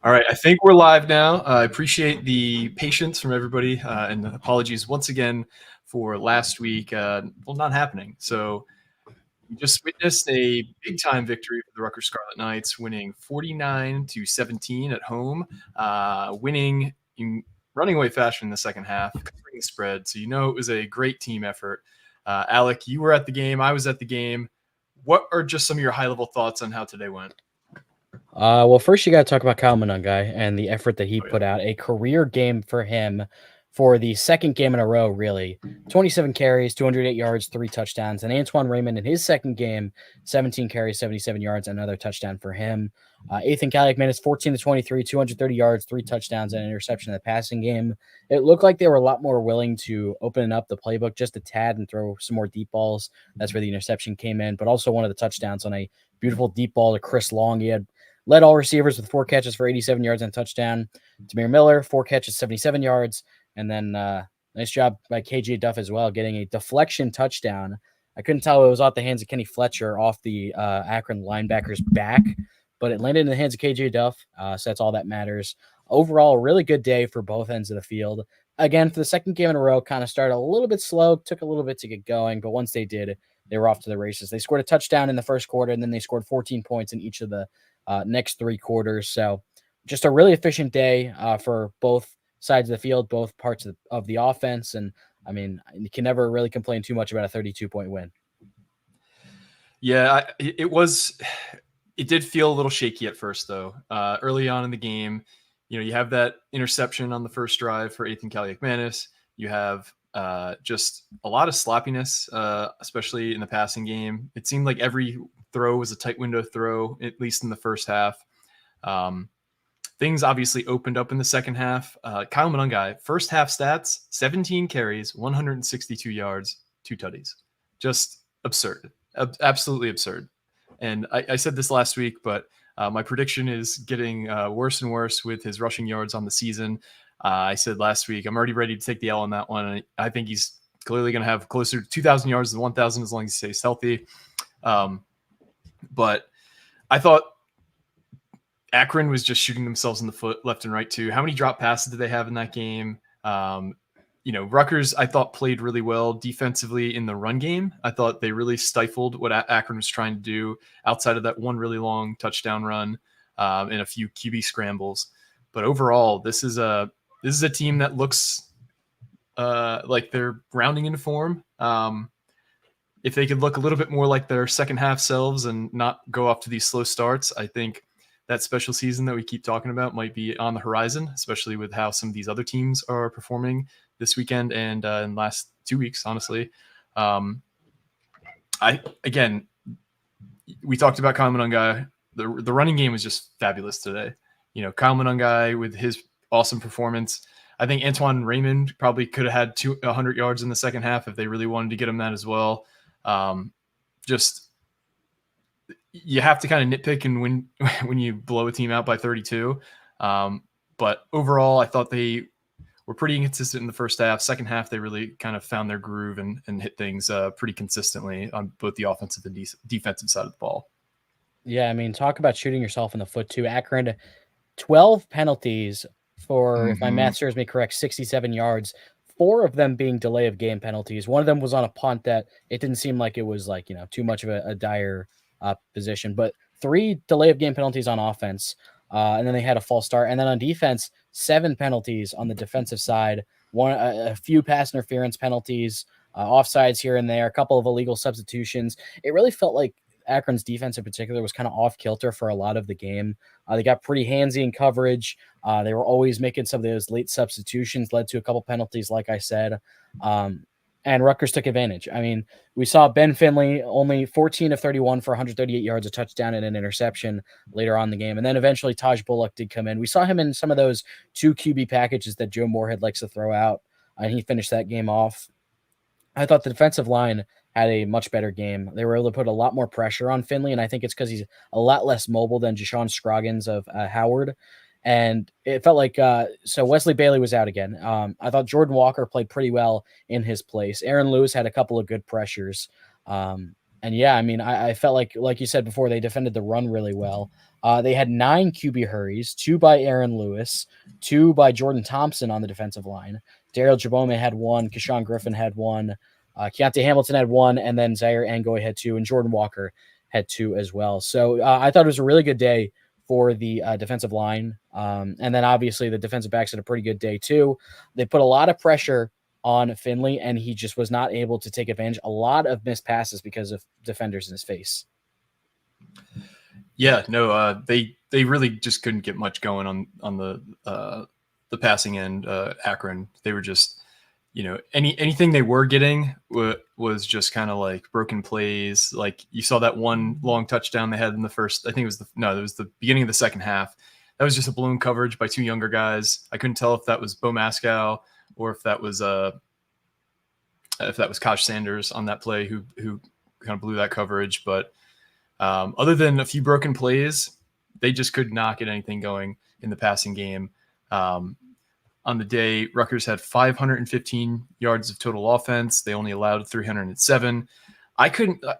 All right, I think we're live now. I appreciate the patience from everybody, and apologies once again for last week. Not happening. So we just witnessed a big-time victory for the Rutgers Scarlet Knights, winning 49-17 at home, winning in running away fashion in the second half, covering the spread. So it was a great team effort. Alec, you were at the game. I was at the game. What are just some of your high-level thoughts on how today went? Well, first you got to talk about Monangai and the effort that he put out. A career game for him for the second game in a row, really. 27 carries, 208 yards, 3 touchdowns. And Antoine Raymond in his second game, 17 carries, 77 yards, another touchdown for him. Ethan Kaliakmanis, 14-23, 230 yards, 3 touchdowns, and an interception in the passing game. It looked like they were a lot more willing to open up the playbook just a tad and throw some more deep balls. That's where the interception came in. But also one of the touchdowns on a beautiful deep ball to Chris Long. He had led all receivers with 4 catches for 87 yards and a touchdown. Tamir Miller, 4 catches, 77 yards. And then nice job by KJ Duff as well, getting a deflection touchdown. I couldn't tell it was off the hands of Kenny Fletcher off the Akron linebacker's back, but it landed in the hands of KJ Duff, so that's all that matters. Overall, a really good day for both ends of the field. Again, for the second game in a row, kind of started a little bit slow, took a little bit to get going, but once they did, they were off to the races. They scored a touchdown in the first quarter, and then they scored 14 points in each of the next 3 quarters. So just a really efficient day for both sides of the field, both parts of the offense. And I mean, you can never really complain too much about a 32-point win. Yeah, it did feel a little shaky at first, though. Early on in the game, you have that interception on the first drive for Ethan Kaliakmanis. You have just a lot of sloppiness, especially in the passing game. It seemed like every throw was a tight window throw, at least in the first half. Things obviously opened up in the second half. Kyle Monangai, first half stats, 17 carries, 162 yards, 2 tutties. Just absurd. Absolutely absurd. And I said this last week, but my prediction is getting worse and worse with his rushing yards on the season. I said last week, I'm already ready to take the L on that one. I think he's clearly going to have closer to 2,000 yards than 1,000 as long as he stays healthy. But I thought Akron was just shooting themselves in the foot left and right too. How many drop passes did they have in that game? Rutgers, I thought, played really well defensively in the run game. I thought they really stifled what Akron was trying to do outside of that one really long touchdown run and a few QB scrambles. But overall, this is a team that looks like they're rounding into form. If they could look a little bit more like their second half selves and not go off to these slow starts, I think that special season that we keep talking about might be on the horizon, especially with how some of these other teams are performing this weekend and in the last 2 weeks, honestly. We talked about Kyle Monangai. The running game was just fabulous today. Kyle Monangai with his awesome performance. I think Antoine Raymond probably could have had 100 yards in the second half if they really wanted to get him that as well. You have to kind of nitpick and when you blow a team out by 32. But overall, I thought they were pretty inconsistent in the first half. Second half, they really kind of found their groove and hit things pretty consistently on both the offensive and defensive side of the ball. Yeah, I mean, talk about shooting yourself in the foot too. Akron, 12 penalties for, if my math serves me correct, 67 yards. 4 of them being delay of game penalties. One of them was on a punt that it didn't seem like it was too much of a dire position, but 3 delay of game penalties on offense. And then they had a false start. And then on defense, 7 penalties on the defensive side, a few pass interference penalties, offsides here and there, a couple of illegal substitutions. It really felt like Akron's defense in particular was kind of off kilter for a lot of the game. They got pretty handsy in coverage. They were always making some of those late substitutions, led to a couple penalties, like I said. And Rutgers took advantage. I mean, we saw Ben Finley only 14 of 31 for 138 yards, a touchdown and an interception later on in the game. And then eventually Taj Bullock did come in. We saw him in some of those 2 QB packages that Joe Moorhead likes to throw out, and he finished that game off. I thought the defensive line had a much better game. They were able to put a lot more pressure on Finley, and I think it's because he's a lot less mobile than Jashawn Scroggins of Howard. And it felt like so Wesley Bailey was out again. I thought Jordan Walker played pretty well in his place. Aaron Lewis had a couple of good pressures. And yeah, I mean, I felt like you said before, they defended the run really well. They had 9 QB hurries, 2 by Aaron Lewis, 2 by Jordan Thompson on the defensive line. Daryl Jabome had 1, Keshawn Griffin had 1, Keontae Hamilton had 1, and then Zaire Angoy had 2, and Jordan Walker had 2 as well. So I thought it was a really good day for the defensive line. And then obviously the defensive backs had a pretty good day too. They put a lot of pressure on Finley, and he just was not able to take advantage. A lot of missed passes because of defenders in his face. Yeah, no, they really just couldn't get much going on the passing end. Akron, they were just, anything they were getting was just kind of like broken plays. Like you saw that one long touchdown they had in the first, I think it was the beginning of the second half. That was just a blown coverage by 2 younger guys. I couldn't tell if that was Bo Mascow or if that was Kosh Sanders on that play who kind of blew that coverage. But other than a few broken plays, they just could not get anything going in the passing game. On the day, Rutgers had 515 yards of total offense. They only allowed 307. I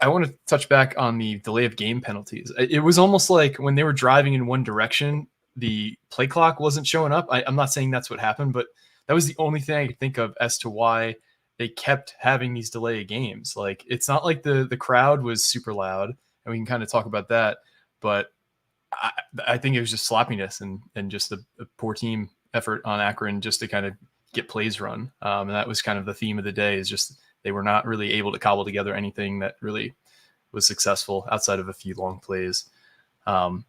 want to touch back on the delay of game penalties. It was almost like when they were driving in one direction, the play clock wasn't showing up. I'm not saying that's what happened, but that was the only thing I could think of as to why they kept having these delay games. Like, it's not like the crowd was super loud, and we can kind of talk about that, but I think it was just sloppiness and just a poor team effort on Akron just to kind of get plays run. And that was kind of the theme of the day, is just they were not really able to cobble together anything that really was successful outside of a few long plays. The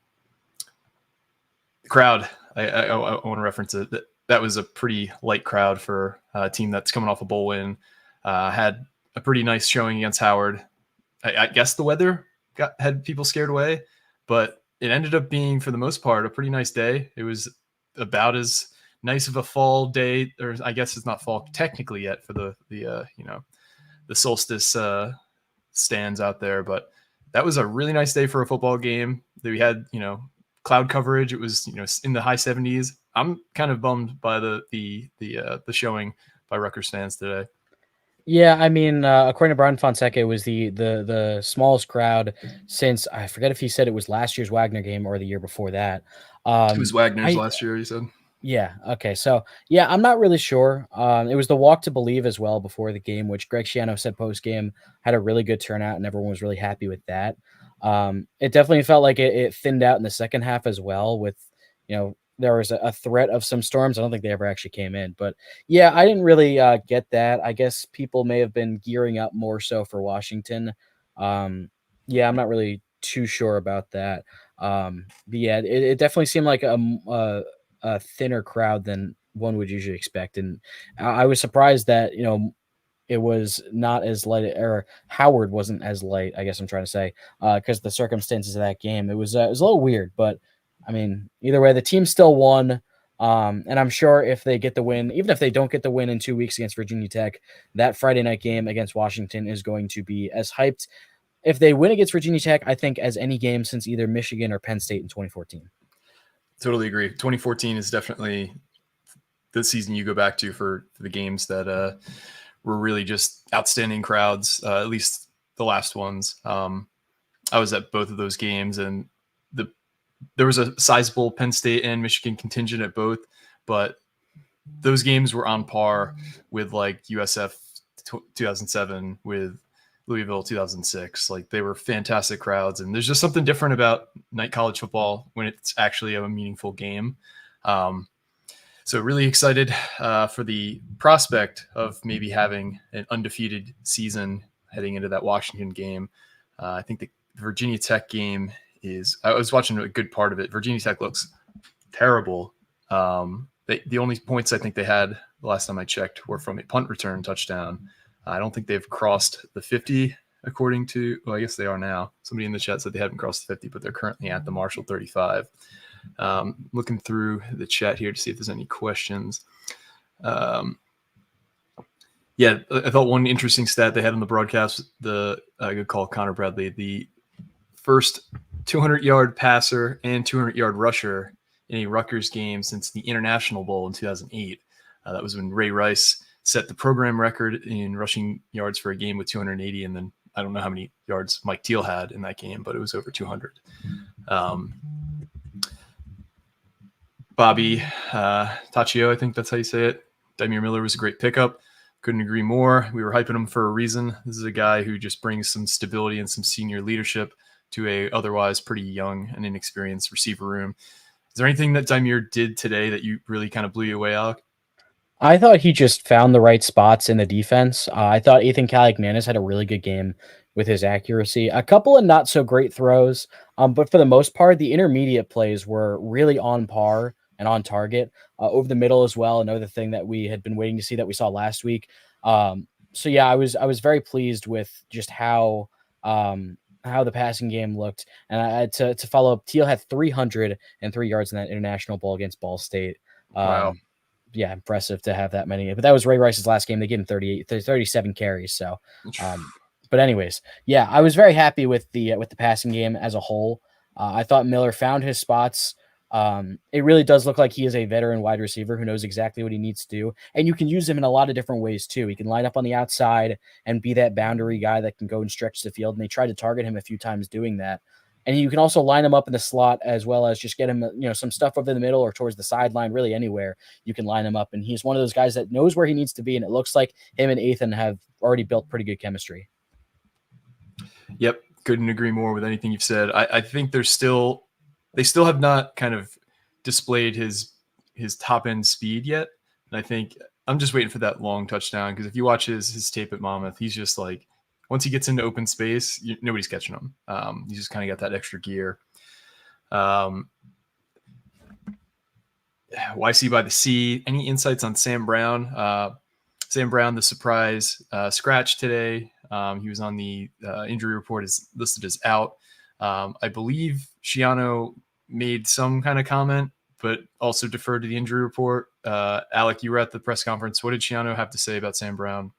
crowd, I want to reference it. That was a pretty light crowd for a team that's coming off a bowl win. Had a pretty nice showing against Howard. I guess the weather had people scared away, but it ended up being, for the most part, a pretty nice day. It was about as nice of a fall day, or I guess it's not fall technically yet for the solstice stands out there, but that was a really nice day for a football game. We had, cloud coverage. It was, in the high 70s. I'm kind of bummed by the showing by Rutgers fans today. Yeah, I mean, according to Brian Fonseca, it was the smallest crowd since, I forget if he said it was last year's Wagner game or the year before that. It was Wagner's last year, you said? Yeah. Okay. So yeah, I'm not really sure. It was the Walk to Believe as well before the game, which Greg Schiano said post game had a really good turnout, and everyone was really happy with that. It definitely felt like it thinned out in the second half as well. With there was a threat of some storms. I don't think they ever actually came in, but yeah, I didn't really get that. I guess people may have been gearing up more so for Washington. Yeah, I'm not really too sure about that. But yeah, it definitely seemed like a thinner crowd than one would usually expect. And I was surprised that, it was not as light, or Howard wasn't as light, I guess I'm trying to say, because the circumstances of that game, it was a little weird, but I mean, either way, the team still won. And I'm sure if they get the win, even if they don't get the win in 2 weeks against Virginia Tech, that Friday night game against Washington is going to be as hyped, if they win against Virginia Tech, I think, as any game since either Michigan or Penn State in 2014. Totally agree. 2014 is definitely the season you go back to for the games that were really just outstanding crowds, at least the last ones. I was at both of those games, and there was a sizable Penn State and Michigan contingent at both, but those games were on par with like USF 2007 with Louisville 2006. Like, they were fantastic crowds, and there's just something different about night college football when it's actually a meaningful game. So really excited for the prospect of maybe having an undefeated season heading into that Washington game. I think the Virginia Tech game I was watching a good part of it. Virginia Tech looks terrible. The only points I think they had the last time I checked were from a punt return touchdown. I don't think they've crossed the 50, according to, well, I guess they are now. Somebody in the chat said they haven't crossed the 50, but they're currently at the Marshall 35. Looking through the chat here to see if there's any questions. Yeah, I thought one interesting stat they had on the broadcast, good call, Connor Bradley, the first 200-yard passer and 200-yard rusher in a Rutgers game since the International Bowl in 2008. That was when Ray Rice set the program record in rushing yards for a game with 280, and then I don't know how many yards Mike Teal had in that game, but it was over 200. Bobby Taccio, I think that's how you say it. Dymere Miller was a great pickup. Couldn't agree more. We were hyping him for a reason. This is a guy who just brings some stability and some senior leadership to a otherwise pretty young and inexperienced receiver room. Is there anything that Dymere did today that you really kind of blew you away, Alec? I thought he just found the right spots in the defense. I thought Ethan Kaliakmanis had a really good game with his accuracy. A couple of not so great throws, but for the most part, the intermediate plays were really on par and on target. Over the middle as well, another thing that we had been waiting to see that we saw last week. So yeah, I was very pleased with just how the passing game looked. And I had to follow up. Teal had 303 yards in that international bowl against Ball State. Wow. Yeah, impressive to have that many. But that was Ray Rice's last game. They gave him 37 carries. So, but anyways, yeah, I was very happy with the passing game as a whole. I thought Miller found his spots. It really does look like he is a veteran wide receiver who knows exactly what he needs to do. And you can use him in a lot of different ways too. He can line up on the outside and be that boundary guy that can go and stretch the field. And they tried to target him a few times doing that. And you can also line him up in the slot as well as just get him, some stuff over the middle or towards the sideline, really anywhere you can line him up. And he's one of those guys that knows where he needs to be. And it looks like him and Ethan have already built pretty good chemistry. Yep. Couldn't agree more with anything you've said. I think they still have not kind of displayed his top end speed yet. And I think I'm just waiting for that long touchdown. Cause if you watch his tape at Monmouth, he's just like, once he gets into open space, nobody's catching him. He's just kind of got that extra gear. YC by the Sea. Any insights on Sam Brown? Sam Brown, the surprise scratch today. He was on the injury report, is listed as out. I believe Schiano made some kind of comment, but also deferred to the injury report. Alec, you were at the press conference. What did Schiano have to say about Sam Brown?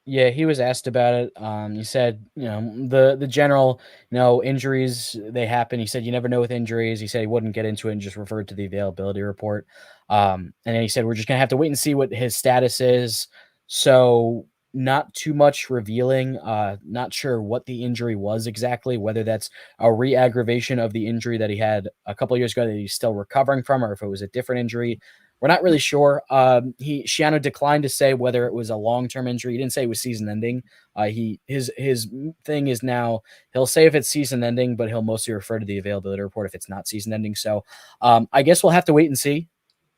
Yeah, he was asked about it. He said, the general, injuries, they happen. He said, you never know with injuries. He said he wouldn't get into it and just referred to the availability report. And then he said, we're just going to have to wait and see what his status is. So not too much revealing. Not sure what the injury was exactly, whether that's a re-aggravation of the injury that he had a couple of years ago that he's still recovering from, or if it was a different injury. We're not really sure. Schiano declined to say whether it was a long-term injury. He didn't say it was season-ending. His thing is now he'll say if it's season-ending, but he'll mostly refer to the availability report if it's not season-ending. So I guess we'll have to wait and see.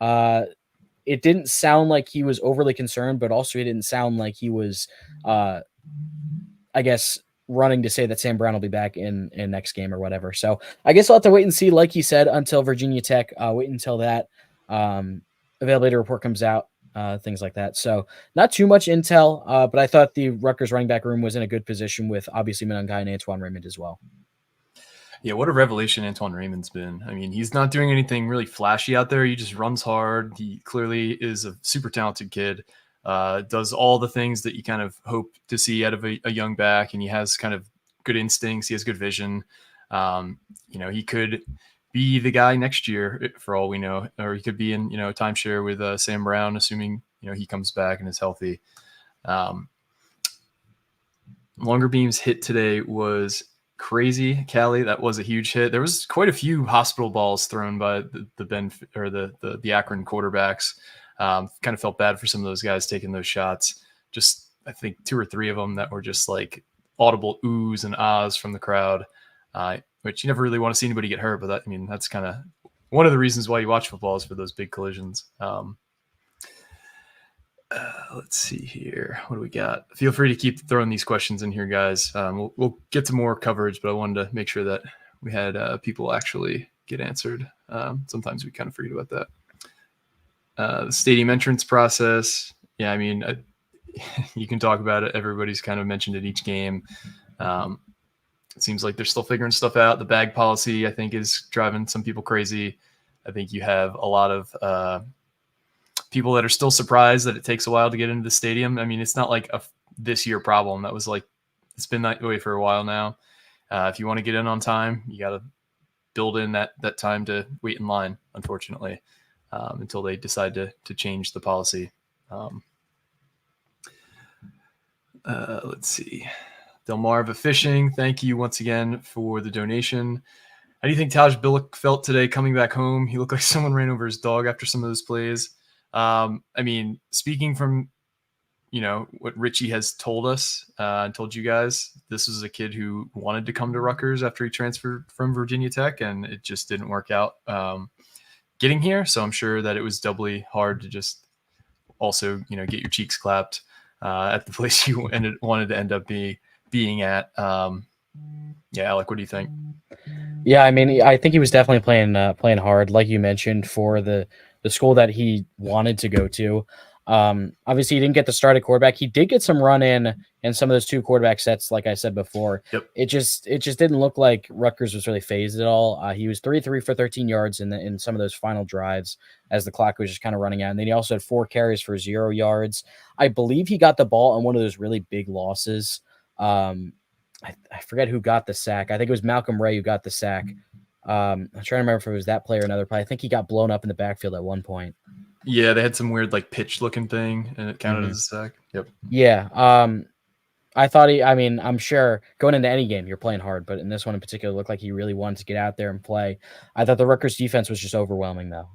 It didn't sound like he was overly concerned, but also it didn't sound like he was, running to say that Sam Brown will be back in next game or whatever. So I guess I'll have to wait and see, like he said, until Virginia Tech. Wait until that availability report comes out, things like that. So not too much intel, but I thought the Rutgers running back room was in a good position with obviously Monangai and Antoine Raymond as well. Yeah, what a revelation Antoine Raymond's been. I mean, he's not doing anything really flashy out there. He just runs hard. He clearly is a super talented kid. Does all the things that you kind of hope to see out of a young back, and he has kind of good instincts. He has good vision. He could be the guy next year for all we know, or he could be in, timeshare with Sam Brown, assuming, he comes back and is healthy. Longer beams hit today was crazy. Cali, that was a huge hit. There was quite a few hospital balls thrown by the Akron quarterbacks. Kind of felt bad for some of those guys taking those shots. Just, I think 2 or 3 of them that were just like audible oohs and ahs from the crowd, which you never really want to see anybody get hurt. But that's kind of one of the reasons why you watch football is for those big collisions. Let's see here. What do we got? Feel free to keep throwing these questions in here, guys. We'll get to more coverage, but I wanted to make sure that we had people actually get answered. Sometimes we kind of forget about that. The stadium entrance process. Yeah, you can talk about it. Everybody's kind of mentioned it each game. It seems like they're still figuring stuff out. The bag policy, I think, is driving some people crazy. I think you have a lot of people that are still surprised that it takes a while to get into the stadium. It's not like a this year problem. That was like, it's been that way for a while now. If you want to get in on time, you got to build in that time to wait in line, unfortunately, until they decide to change the policy. Let's see. Del Mar of Fishing, thank you once again for the donation. How do you think Taj Billick felt today coming back home? He looked like someone ran over his dog after some of those plays. I mean, speaking from what Richie has told us and told you guys, this was a kid who wanted to come to Rutgers after he transferred from Virginia Tech, and it just didn't work out getting here. So I'm sure that it was doubly hard to just also get your cheeks clapped at the place you wanted to end up being at. Yeah, Alec, what do you think? Yeah, I mean, I think he was definitely playing hard, like you mentioned, for the school that he wanted to go to. Obviously, he didn't get the start at quarterback. He did get some run in some of those 2 quarterback sets, like I said before. Yep. It just didn't look like Rutgers was really phased at all. He was 3-3 for 13 yards in some of those final drives as the clock was just kind of running out. And then he also had 4 carries for 0 yards. I believe he got the ball on one of those really big losses. I forget who got the sack. I think it was Malcolm Ray who got the sack. I'm trying to remember if it was that play or another play. I think he got blown up in the backfield at one point. Yeah, they had some weird pitch looking thing, and it counted as a sack. Yep. Yeah. I thought I'm sure going into any game you're playing hard, but in this one in particular, it looked like he really wanted to get out there and play. I thought the Rutgers defense was just overwhelming though,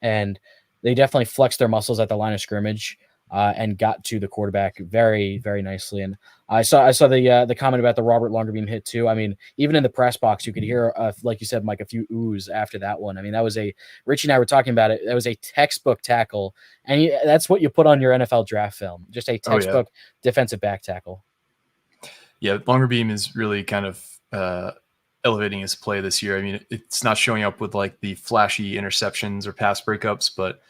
and they definitely flexed their muscles at the line of scrimmage. And got to the quarterback very, very nicely. And I saw the comment about the Robert Longerbeam hit too. I mean, even in the press box, you could hear, like you said, Mike, a few oohs after that one. I mean, Richie and I were talking about it. That was a textbook tackle, and that's what you put on your NFL draft film, just a textbook defensive back tackle. Yeah, Longerbeam is really kind of elevating his play this year. I mean, it's not showing up with the flashy interceptions or pass breakups, but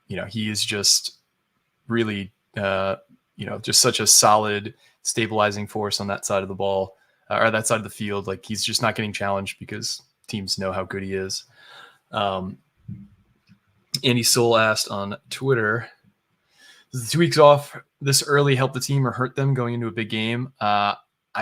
he is just really just such a solid stabilizing force on that side of the ball or that side of the field. He's just not getting challenged because teams know how good he is. Andy Soul asked on Twitter, does the 2 weeks off this early help the team or hurt them going into a big game? I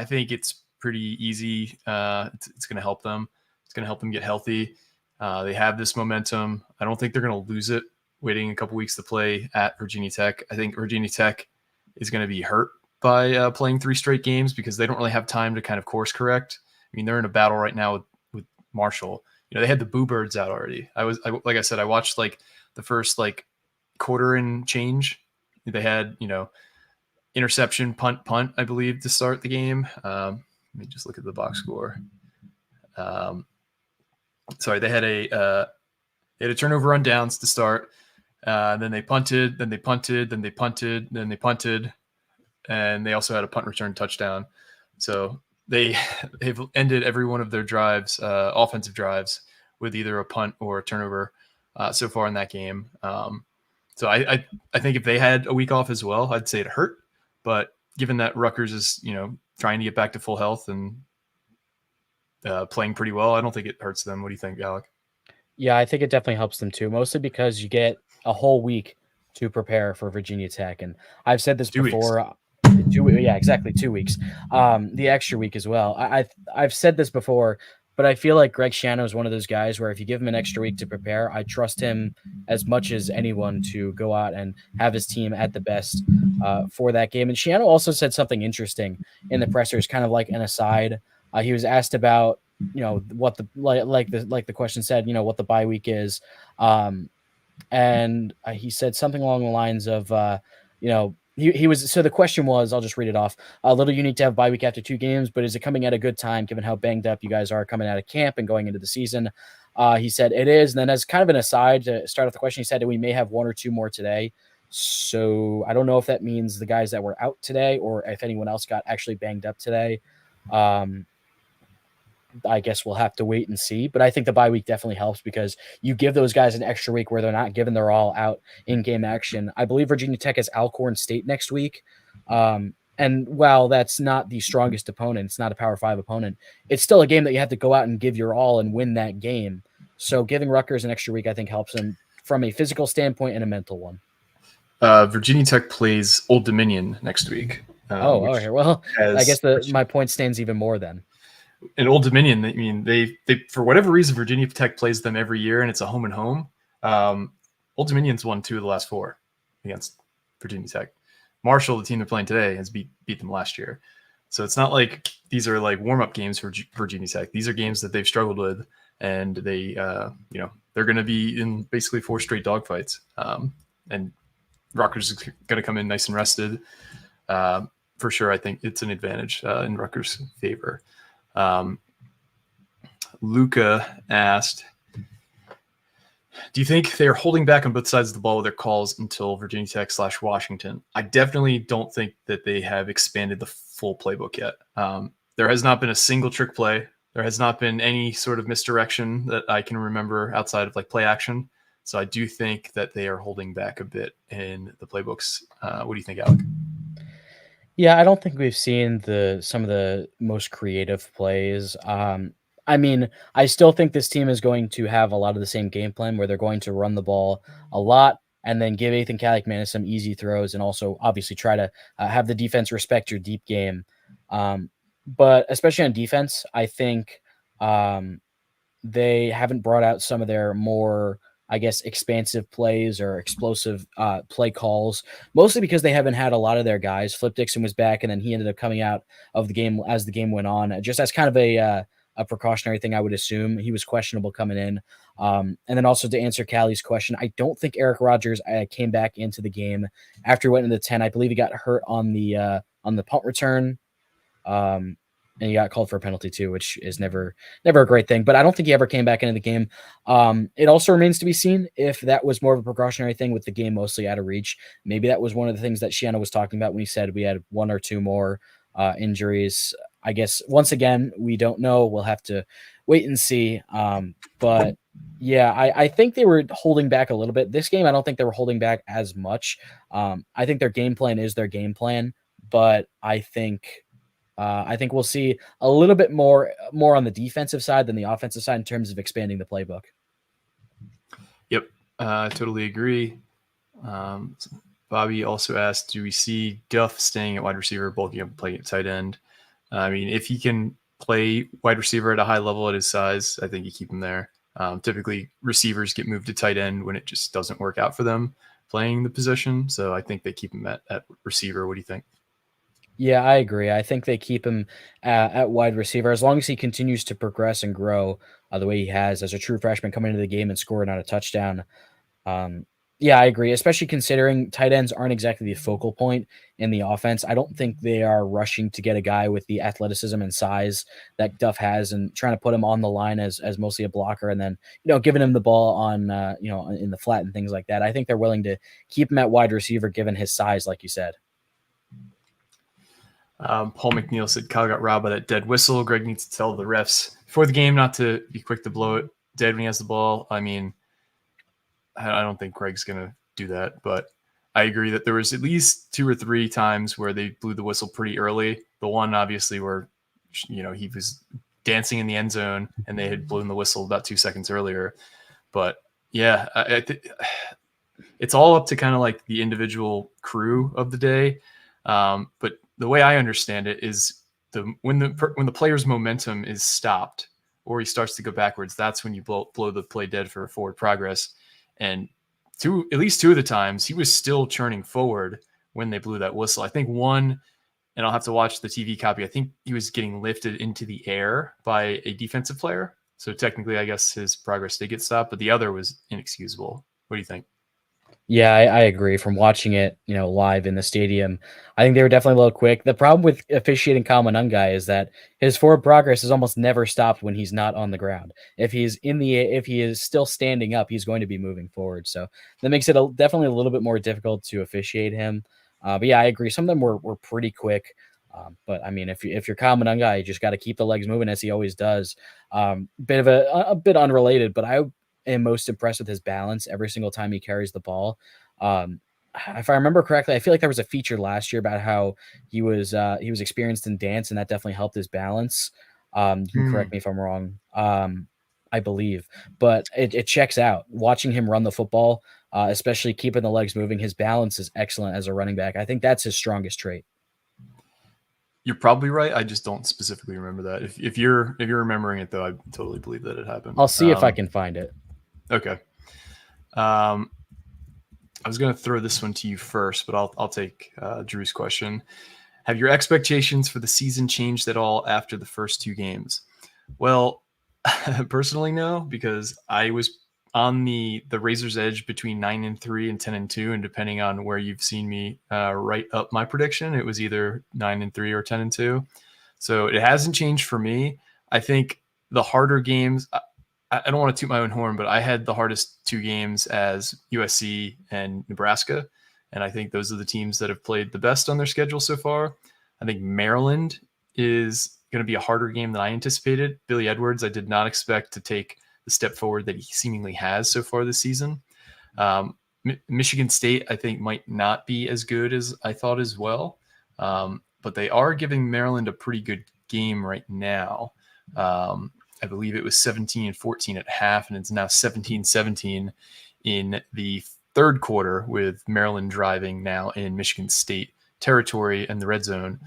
think it's pretty easy. It's going to help them. It's going to help them get healthy. They have this momentum. I don't think they're going to lose it waiting a couple weeks to play at Virginia Tech. I think Virginia Tech is going to be hurt by playing 3 straight games because they don't really have time to kind of course correct. I mean, they're in a battle right now with Marshall. They had the Boo Birds out already. Like I said, I watched the first quarter and change. They had, interception, punt, I believe, to start the game. Let me just look at the box score. Sorry, they had a turnover on downs to start. Then they punted, then they punted, then they punted, then they punted, and they also had a punt return touchdown. So they've ended every one of their drives, offensive drives, with either a punt or a turnover so far in that game. So I think if they had a week off as well, I'd say it hurt. But given that Rutgers is trying to get back to full health and playing pretty well, I don't think it hurts them. What do you think, Alec? Yeah, I think it definitely helps them too, mostly because you get a whole week to prepare for Virginia Tech. And I've said this 2 before. weeks. Yeah, exactly. 2 weeks. The extra week as well. I've said this before, but I feel like Greg Schiano is one of those guys where if you give him an extra week to prepare, I trust him as much as anyone to go out and have his team at the best for that game. And Schiano also said something interesting in the pressers, kind of like an aside. He was asked about what the question said, what the bye week is. And he said something along the lines of, he was, so the question was, I'll just read it off. A little unique to have bye week after 2 games, but is it coming at a good time given how banged up you guys are coming out of camp and going into the season? He said it is. And then as kind of an aside to start off the question, he said that we may have 1 or 2 more today. So I don't know if that means the guys that were out today or if anyone else got actually banged up today. I guess we'll have to wait and see, but I think the bye week definitely helps because you give those guys an extra week where they're not given their all out in game action. I believe Virginia Tech has Alcorn State next week. And while that's not the strongest opponent, it's not a Power 5 opponent, it's still a game that you have to go out and give your all and win that game. So giving Rutgers an extra week, I think helps them from a physical standpoint and a mental one. Virginia Tech plays Old Dominion next week. Okay. Well, I guess my point stands even more then. In Old Dominion, I mean, they for whatever reason, Virginia Tech plays them every year, and it's a home and home. Old Dominion's won 2 of the last 4 against Virginia Tech. Marshall, the team they're playing today, has beat them last year. So it's not like these are like warm-up games for Virginia Tech. These are games that they've struggled with, and they, they're going to be in basically 4 straight dogfights. And Rutgers is going to come in nice and rested. For sure, I think it's an advantage in Rutgers' favor. Luca asked, do you think they're holding back on both sides of the ball with their calls until Virginia Tech / Washington? I definitely don't think that they have expanded the full playbook yet. There has not been a single trick play. There has not been any sort of misdirection that I can remember outside of like play action. So I do think that they are holding back a bit in the playbooks. What do you think, Alec? Yeah, I don't think we've seen some of the most creative plays. I mean, I still think this team is going to have a lot of the same game plan where they're going to run the ball a lot and then give Ethan Kaliakmanis some easy throws and also obviously try to have the defense respect your deep game. But especially on defense, I think they haven't brought out some of their more, I guess, expansive plays or explosive play calls, mostly because they haven't had a lot of their guys. Flip Dixon was back, and then he ended up coming out of the game as the game went on, just as kind of a precautionary thing, I would assume. He was questionable coming in. And then also to answer Callie's question, I don't think Eric Rogers came back into the game after he went into the 10. I believe he got hurt on the punt return. And he got called for a penalty too, which is never a great thing. But I don't think he ever came back into the game. It also remains to be seen if that was more of a precautionary thing with the game mostly out of reach. Maybe that was one of the things that Schiano was talking about when he said we had 1 or 2 more injuries. I guess once again, we don't know. We'll have to wait and see. But yeah, I think they were holding back a little bit. This game, I don't think they were holding back as much. I think their game plan is their game plan, but I think we'll see a little bit more on the defensive side than the offensive side in terms of expanding the playbook. Yep, I totally agree. Bobby also asked, do we see Duff staying at wide receiver, bulking up, playing at tight end? I mean, if he can play wide receiver at a high level at his size, I think you keep him there. Typically, receivers get moved to tight end when it just doesn't work out for them playing the position. So I think they keep him at receiver. What do you think? Yeah, I agree. I think they keep him at wide receiver as long as he continues to progress and grow the way he has as a true freshman coming into the game and scoring on a touchdown. Yeah, I agree, especially considering tight ends aren't exactly the focal point in the offense. I don't think they are rushing to get a guy with the athleticism and size that Duff has and trying to put him on the line as mostly a blocker and then, giving him the ball on, in the flat and things like that. I think they're willing to keep him at wide receiver given his size, like you said. Paul McNeil said Kyle got robbed by that dead whistle. Greg needs to tell the refs before the game not to be quick to blow it dead when he has the ball. I mean, I don't think Greg's going to do that, but I agree that there was at least 2 or 3 times where they blew the whistle pretty early. The one obviously where, he was dancing in the end zone and they had blown the whistle about 2 seconds earlier. But yeah, it's all up to kind of like the individual crew of the day. But the way I understand it is when the player's momentum is stopped or he starts to go backwards, that's when you blow the play dead for forward progress. And at least 2 of the times, he was still churning forward when they blew that whistle. I think one, and I'll have to watch the TV copy, I think he was getting lifted into the air by a defensive player. So technically, I guess his progress did get stopped, but the other was inexcusable. What do you think? Yeah, I agree. From watching it, live in the stadium, I think they were definitely a little quick. The problem with officiating Kyle Monangai is that his forward progress is almost never stopped when he's not on the ground. If he is still standing up, he's going to be moving forward. So that makes it definitely a little bit more difficult to officiate him. But yeah, I agree. Some of them were pretty quick. But I mean, if you're Kyle Monangai, you just got to keep the legs moving as he always does. Bit of a bit unrelated, but I am most impressed with his balance every single time he carries the ball. If I remember correctly, I feel like there was a feature last year about how he was experienced in dance, and that definitely helped his balance. You can correct me if I'm wrong. I believe, but it checks out. Watching him run the football, especially keeping the legs moving, his balance is excellent as a running back. I think that's his strongest trait. You're probably right. I just don't specifically remember that. If you're remembering it though, I totally believe that it happened. I'll see if I can find it. Okay. I was going to throw this one to you first, but I'll take Drew's question. Have your expectations for the season changed at all after the first 2 games? Well, personally, no, because I was on the razor's edge between 9-3 and 10-2, and depending on where you've seen me write up my prediction, it was either 9-3 or 10-2. So it hasn't changed for me. I think the harder games, I don't want to toot my own horn, but I had the hardest 2 games as USC and Nebraska. And I think those are the teams that have played the best on their schedule so far. I think Maryland is going to be a harder game than I anticipated. Billy Edwards, I did not expect to take the step forward that he seemingly has so far this season. Michigan State, I think, might not be as good as I thought as well. But they are giving Maryland a pretty good game right now. I believe it was 17-14 at half, and it's now 17-17 in the third quarter, with Maryland driving now in Michigan State territory and the red zone.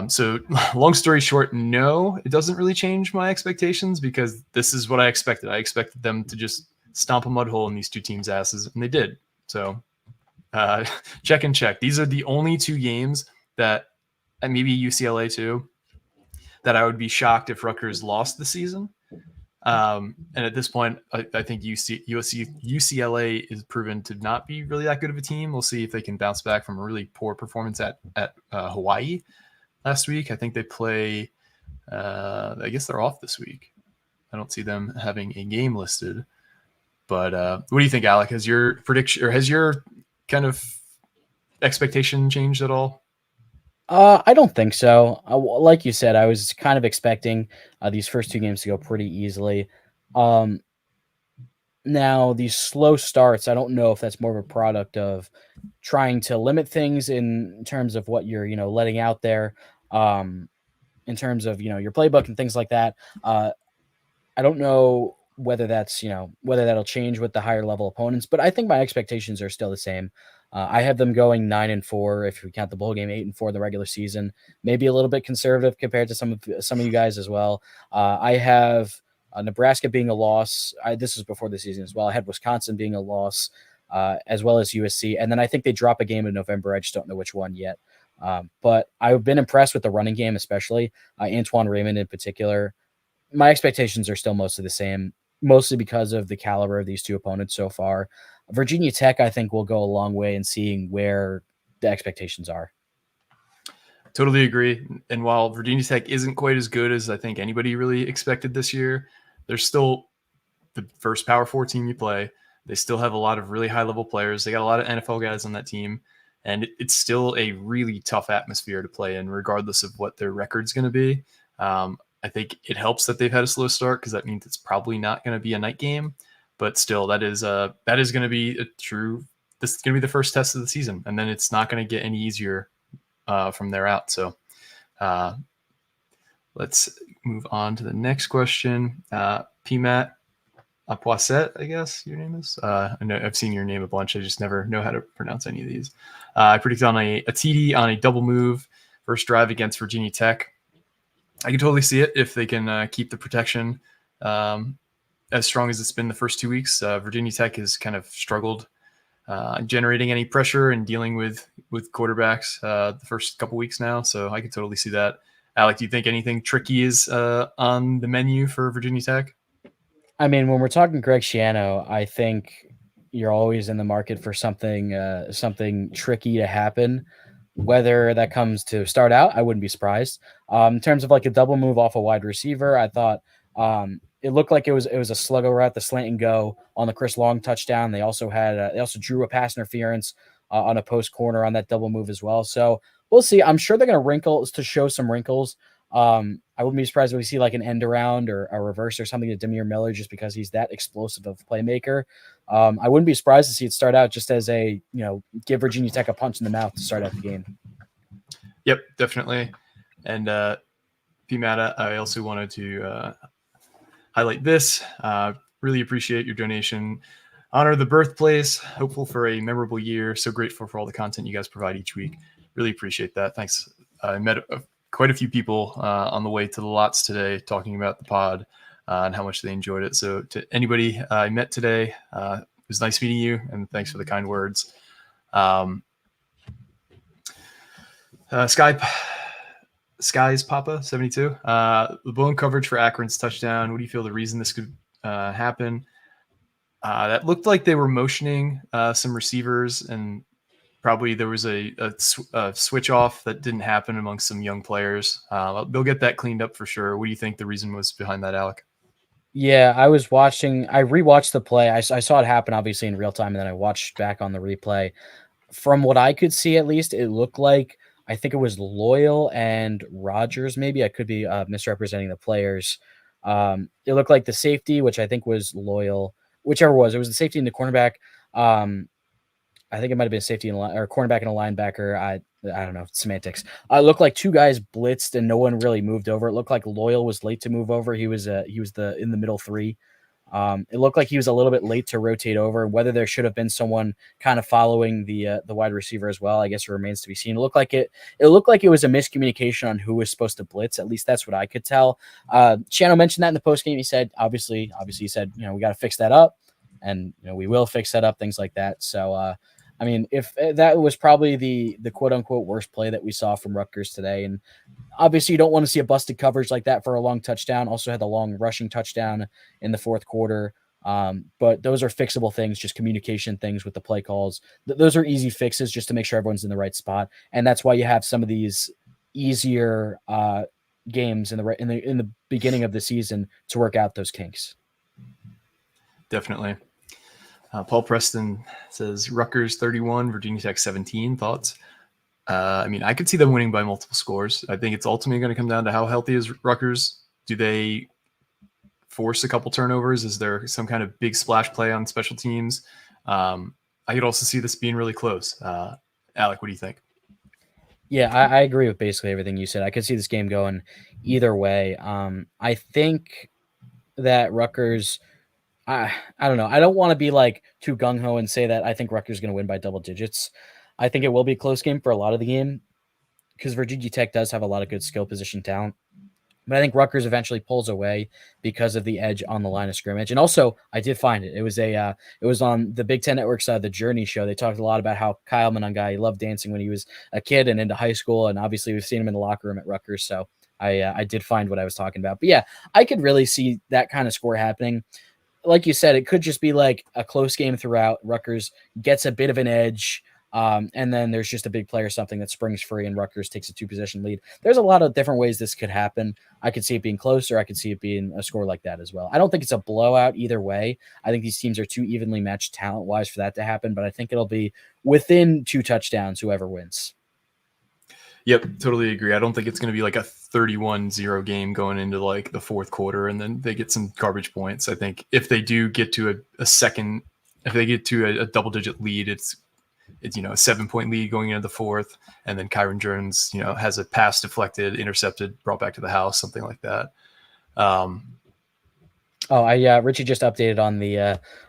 So long story short, no, it doesn't really change my expectations, because this is what I expected. I expected them to just stomp a mud hole in these 2 teams' asses, and they did. So check and check. These are the only 2 games that, and maybe UCLA too, that I would be shocked if Rutgers lost the season. And at this point, I think UCLA is proven to not be really that good of a team. We'll see if they can bounce back from a really poor performance at Hawaii last week. I think they play, I guess they're off this week. I don't see them having a game listed. But what do you think, Alec? Has your prediction, or has your kind of expectation changed at all? I don't think so. Like you said, I was kind of expecting these first 2 games to go pretty easily. Now, these slow starts, I don't know if that's more of a product of trying to limit things in terms of what you're, letting out there, in terms of, your playbook and things like that. I don't know whether that's, whether that'll change with the higher level opponents, but I think my expectations are still the same. I have them going 9-4 if we count the bowl game, 8-4 the regular season. Maybe a little bit conservative compared to some of you guys as well. I have Nebraska being a loss. This is before the season as well. I had Wisconsin being a loss, as well as USC, and then I think they drop a game in November. I just don't know which one yet. But I've been impressed with the running game, especially Antoine Raymond in particular. My expectations are still mostly the same, mostly because of the caliber of these 2 opponents so far. Virginia Tech, I think, will go a long way in seeing where the expectations are. Totally agree. And while Virginia Tech isn't quite as good as I think anybody really expected this year, they're still the first Power 4 team you play. They still have a lot of really high-level players. They got a lot of NFL guys on that team. And it's still a really tough atmosphere to play in, regardless of what their record's going to be. I think it helps that they've had a slow start, because that means it's probably not going to be a night game. But still, that is going to be this is going to be the first test of the season, and then it's not going to get any easier from there out. So let's move on to the next question. PMAT Poisset, I guess your name is. I know I've seen your name a bunch. I just never know how to pronounce any of these. I predict on a TD on a double move first drive against Virginia Tech. I can totally see it if they can keep the protection as strong as it's been the first 2 weeks. Virginia Tech has kind of struggled generating any pressure and dealing with quarterbacks the first couple weeks now. So I can totally see that. Alec, do you think anything tricky is on the menu for Virginia Tech? I mean, when we're talking Greg Schiano, I think you're always in the market for something tricky to happen. Whether that comes to start out, I wouldn't be surprised. In terms of like a double move off a wide receiver, I thought it looked like it was a sluggo route, the slant and go on the Chris Long touchdown. They also drew a pass interference on a post corner on that double move as well. So we'll see. I'm sure they're going to show some wrinkles. I wouldn't be surprised if we see like an end around or a reverse or something to Demir Miller, just because he's that explosive of a playmaker. I wouldn't be surprised to see it start out just as a, give Virginia Tech a punch in the mouth to start out the game. Yep, definitely. And PMATA, I also wanted to highlight this. Really appreciate your donation. Honor the birthplace. Hopeful for a memorable year. So grateful for all the content you guys provide each week. Really appreciate that. Thanks. I met quite a few people on the way to the lots today talking about the pod and how much they enjoyed it. So to anybody I met today, it was nice meeting you, and thanks for the kind words. Sky's Papa 72. The blown coverage for Akron's touchdown. What do you feel the reason this could happen? That looked like they were motioning some receivers, and probably there was a switch off that didn't happen amongst some young players. They'll get that cleaned up for sure. What do you think the reason was behind that, Alec? Yeah, I rewatched the play. I saw it happen obviously in real time, and then I watched back on the replay. From what I could see, at least, it looked like, I think it was Loyal and Rogers. Maybe I could be misrepresenting the players. It looked like the safety, which I think was Loyal, whichever it was the safety and the cornerback. I think it might have been safety and or cornerback and a linebacker. I don't know, semantics. It looked like two guys blitzed and no one really moved over. It looked like Loyal was late to move over. He was in the middle three. It looked like he was a little bit late to rotate over. Whether there should have been someone kind of following the wide receiver as well, I guess it remains to be seen. It looked like it was a miscommunication on who was supposed to blitz. At least that's what I could tell. Schiano mentioned that in the postgame. He said, obviously he said, we got to fix that up, and we will fix that up, things like that. So, I mean, if that was probably the quote unquote worst play that we saw from Rutgers today, and obviously you don't want to see a busted coverage like that for a long touchdown. Also had the long rushing touchdown in the fourth quarter. But those are fixable things, just communication things with the play calls. Those are easy fixes just to make sure everyone's in the right spot. And that's why you have some of these easier games in the beginning of the season to work out those kinks. Definitely. Paul Preston says Rutgers 31, Virginia Tech 17. Thoughts? I mean, I could see them winning by multiple scores. I think it's ultimately going to come down to how healthy is Rutgers. Do they force a couple turnovers? Is there some kind of big splash play on special teams? I could also see this being really close. Alec, what do you think? Yeah, I agree with basically everything you said. I could see this game going either way. I think that Rutgers, I don't know. I don't want to be like too gung-ho and say that I think Rutgers is going to win by double digits. I think it will be a close game for a lot of the game because Virginia Tech does have a lot of good skill position talent. But I think Rutgers eventually pulls away because of the edge on the line of scrimmage. And also, I did find it. It was on the Big Ten Network's The Journey show. They talked a lot about how Kyle Monangai loved dancing when he was a kid and into high school. And obviously, we've seen him in the locker room at Rutgers. So I did find what I was talking about. But yeah, I could really see that kind of score happening. Like you said, it could just be like a close game throughout. Rutgers gets a bit of an edge. And then there's just a big play or something that springs free and Rutgers takes a 2-position lead. There's a lot of different ways this could happen. I could see it being close, or I could see it being a score like that as well. I don't think it's a blowout either way. I think these teams are too evenly matched talent-wise for that to happen, but I think it'll be within 2 touchdowns, whoever wins. Yep, totally agree. I don't think it's going to be like a 31-0 game going into like the fourth quarter and then they get some garbage points. I think if they do get to if they get to a double-digit lead, it's a 7-point lead going into the fourth, and then Kyron Jones has a pass deflected, intercepted, brought back to the house, something like that. Richie just updated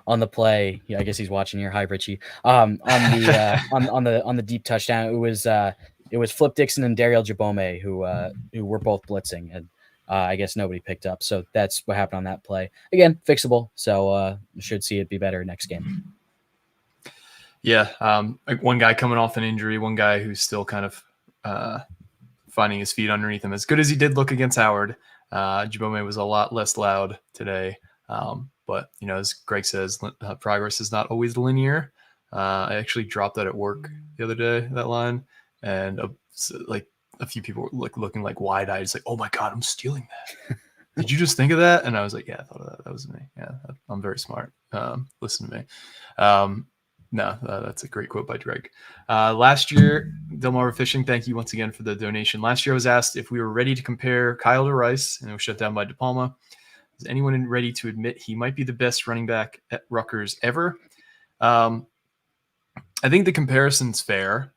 on the play. Yeah, I guess he's watching here. Hi, Richie. On the deep touchdown, it was Flip Dixon and Dariel Jabome who were both blitzing, and I guess nobody picked up. So that's what happened on that play. Again, fixable. So should see it be better next game. Yeah, like one guy coming off an injury, one guy who's still kind of finding his feet underneath him. As good as he did look against Howard, Jabome was a lot less loud today. But as Greg says, progress is not always linear. I actually dropped that at work the other day, that line, and a few people were looking like wide-eyed. It's like, oh my God, I'm stealing that. Did you just think of that? And I was like, yeah, I thought of that. That was me. Yeah, I'm very smart. Listen to me. No, that's a great quote by Greg. Last year, Delmarva Fishing, thank you once again for the donation. Last year, I was asked if we were ready to compare Kyle to Rice, and it was shut down by De Palma. Is anyone ready to admit he might be the best running back at Rutgers ever? I think the comparison's fair.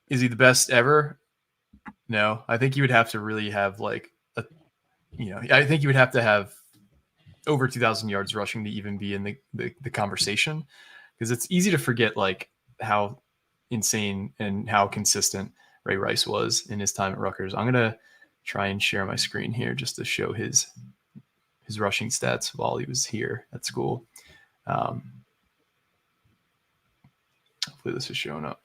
Is he the best ever? No. I think you would have to really have I think you would have to have over 2,000 yards rushing to even be in the conversation. Because it's easy to forget how insane and how consistent Ray Rice was in his time at Rutgers. I'm gonna try and share my screen here just to show his rushing stats while he was here at school. Hopefully this is showing up.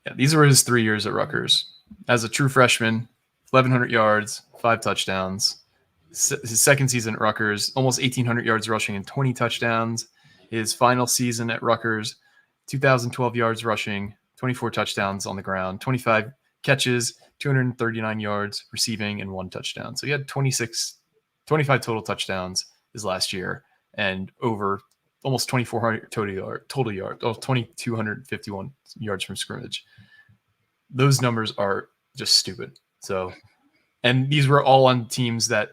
Yeah, these were his 3 years at Rutgers. as a true freshman, 1,100 yards, 5 touchdowns. His second season at Rutgers, almost 1,800 yards rushing and 20 touchdowns. His final season at Rutgers, 2,012 yards rushing, 24 touchdowns on the ground, 25 catches, 239 yards receiving, and 1 touchdown. So he had 25 total touchdowns his last year and over almost 2,400 total yards, 2,251 yards from scrimmage. Those numbers are just stupid. So, and these were all on teams that,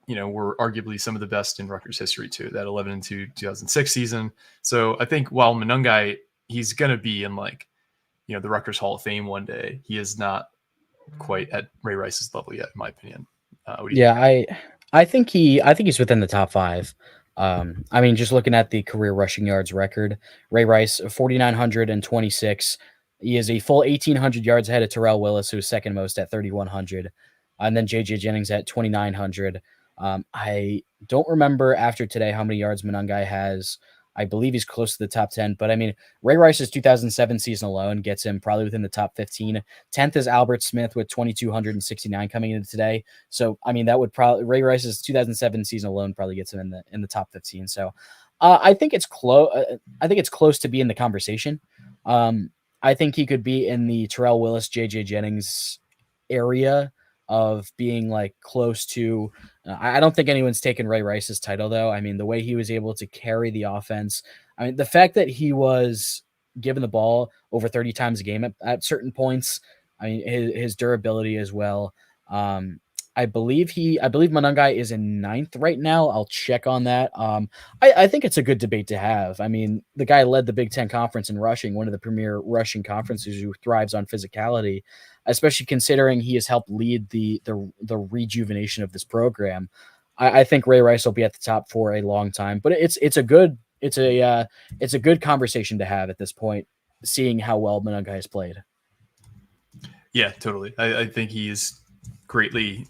were arguably some of the best in Rutgers history too, that 11-2 2006 season. So I think while Monangai, he's going to be in the Rutgers Hall of Fame one day, he is not quite at Ray Rice's level yet, in my opinion. I think he's within the top 5. I mean, just looking at the career rushing yards record, Ray Rice, 4,926. He is a full 1,800 yards ahead of Terrell Willis, who's second most at 3,100. And then J.J. Jennings at 2,900. I don't remember after today how many yards Monangai has. I believe he's close to the top 10. But, I mean, Ray Rice's 2007 season alone gets him probably within the top 15. 10th is Albert Smith with 2,269 coming into today. So, I mean, that would probably – Ray Rice's 2007 season alone probably gets him in the top 15. So, I think it's close. I think it's close to be in the conversation. I think he could be in the Terrell Willis, J.J. Jennings area of being close to I don't think anyone's taken Ray Rice's title though. I mean, the way he was able to carry the offense, I mean, the fact that he was given the ball over 30 times a game at certain points, I mean, his durability as well. I believe Monangai is in 9th right now. I'll check on that. I think it's a good debate to have. I mean, the guy led the Big Ten Conference in rushing, one of the premier rushing conferences who thrives on physicality, especially considering he has helped lead the rejuvenation of this program. I think Ray Rice will be at the top for a long time, but it's a good conversation to have at this point, seeing how well Monangai has played. Yeah, totally. I think he's greatly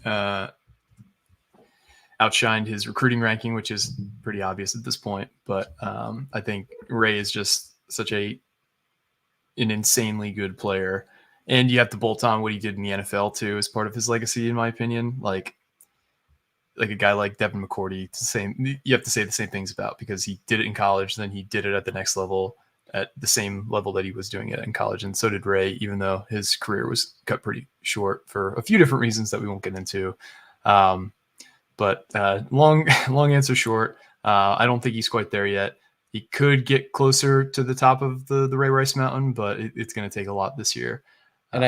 outshined his recruiting ranking, which is pretty obvious at this point. But I think Ray is just such an insanely good player. And you have to bolt on what he did in the NFL too as part of his legacy, in my opinion. Like a guy like Devin McCourty, you have to say the same things about, because he did it in college, then he did it at the next level, at the same level that he was doing it in college. And so did Ray, even though his career was cut pretty short for a few different reasons that we won't get into. But long answer short, I don't think he's quite there yet. He could get closer to the top of the Ray Rice Mountain, but it's going to take a lot this year. And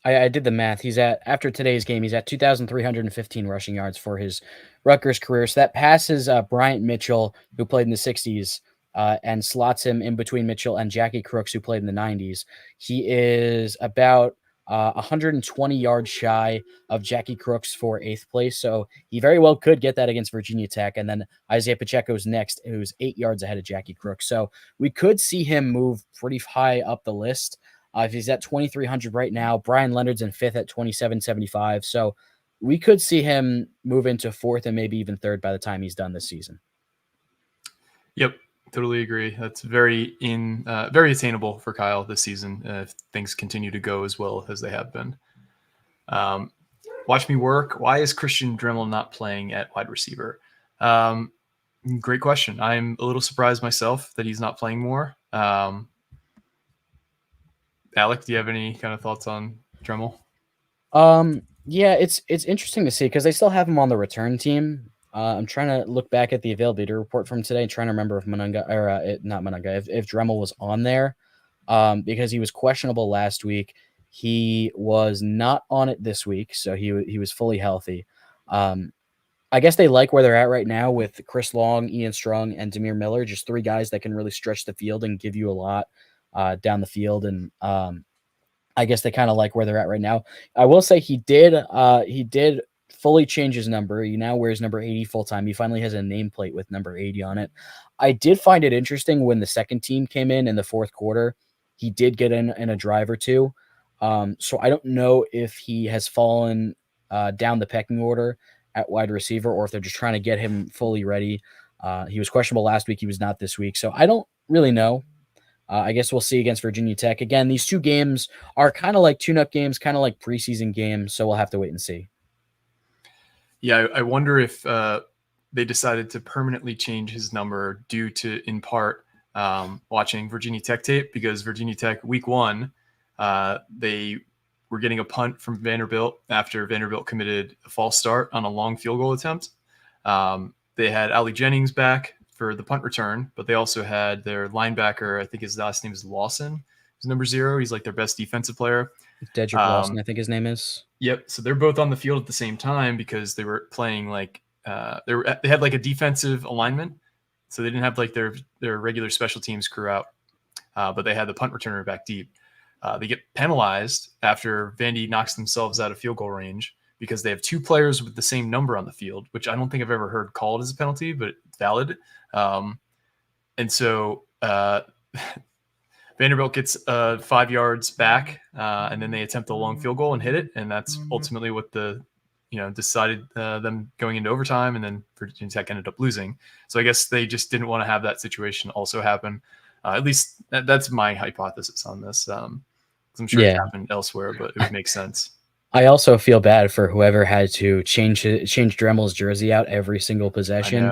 I did the math. After today's game, he's at 2,315 rushing yards for his Rutgers career. So that passes Bryant Mitchell, who played in the 60s, and slots him in between Mitchell and Jackie Crooks, who played in the 90s. He is about 120 yards shy of Jackie Crooks for 8th place. So he very well could get that against Virginia Tech. And then Isaiah Pacheco's next, who's 8 yards ahead of Jackie Crooks. So we could see him move pretty high up the list. If he's at 2,300 right now, Brian Leonard's in 5th at 2,775. So we could see him move into 4th and maybe even 3rd by the time he's done this season. Yep. Totally agree. That's very attainable for Kyle this season if things continue to go as well as they have been. Watch me work. Why is Christian Dremel not playing at wide receiver? Great question. I'm a little surprised myself that he's not playing more. Alec, do you have any kind of thoughts on Dremel? Yeah, it's interesting to see because they still have him on the return team. I'm trying to look back at the availability report from today, trying to remember if if Dremel was on there, because he was questionable last week. He was not on it this week, so he was fully healthy. I guess they like where they're at right now with Chris Long, Ian Strong, and Demir Miller, just 3 guys that can really stretch the field and give you a lot down the field. And I guess they kind of like where they're at right now. I will say he did fully change his number. He now wears number 80 full time. He finally has a nameplate with number 80 on it. I did find it interesting when the second team came in the 4th quarter. He did get in a drive or two. So I don't know if he has fallen down the pecking order at wide receiver or if they're just trying to get him fully ready. He was questionable last week. He was not this week. So I don't really know. I guess we'll see against Virginia Tech. Again, these two games are kind of like tune-up games, kind of like preseason games, so we'll have to wait and see. Yeah, I wonder if they decided to permanently change his number due to, in part, watching Virginia Tech tape, because Virginia Tech week 1, they were getting a punt from Vanderbilt after Vanderbilt committed a false start on a long field goal attempt. They had Ali Jennings back for the punt return, but they also had their linebacker, I think his last name is Lawson, who's number 0. He's like their best defensive player. Dedrick Lawson, I think his name is. Yep. So they're both on the field at the same time because they were playing like they had like a defensive alignment, so they didn't have like their regular special teams crew out, but they had the punt returner back deep. They get penalized after Vandy knocks themselves out of field goal range because they have 2 players with the same number on the field, which I don't think I've ever heard called as a penalty, but it's valid. And so Vanderbilt gets 5 yards back, and then they attempt a long field goal and hit it, and that's ultimately what decided them going into overtime, and then Virginia Tech ended up losing. So I guess they just didn't want to have that situation also happen. At least that's my hypothesis on this. I'm sure it happened elsewhere, but it would make sense. I also feel bad for whoever had to change Dremel's jersey out every single possession.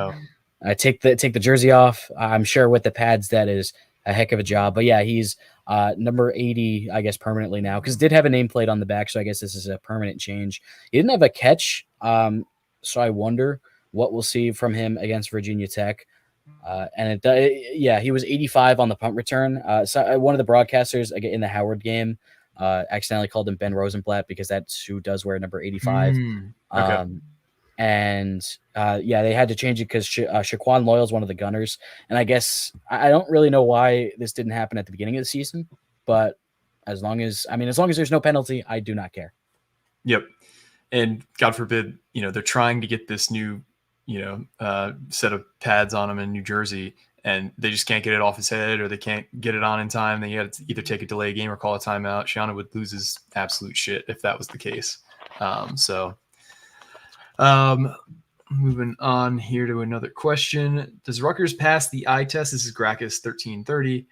I take the jersey off. I'm sure with the pads that is a heck of a job. But yeah, he's number 80, I guess, permanently now, because did have a nameplate on the back, so I guess this is a permanent change. He didn't have a catch, so I wonder what we'll see from him against Virginia Tech. He was 85 on the punt return. So one of the broadcasters in the Howard game accidentally called him Ben Rosenblatt because that's who does wear number 85. Okay. They had to change it because Shaquan Loyal is one of the gunners, and I guess I don't really know why this didn't happen at the beginning of the season, but as long as there's no penalty, I do not care. Yep. And God forbid, they're trying to get this new, set of pads on him in New Jersey, and they just can't get it off his head, or they can't get it on in time. They had to either take a delay game or call a timeout. Schiano would lose his absolute shit if that was the case. Moving on here to another question. Does Rutgers pass the eye test? This is Gracchus 1330.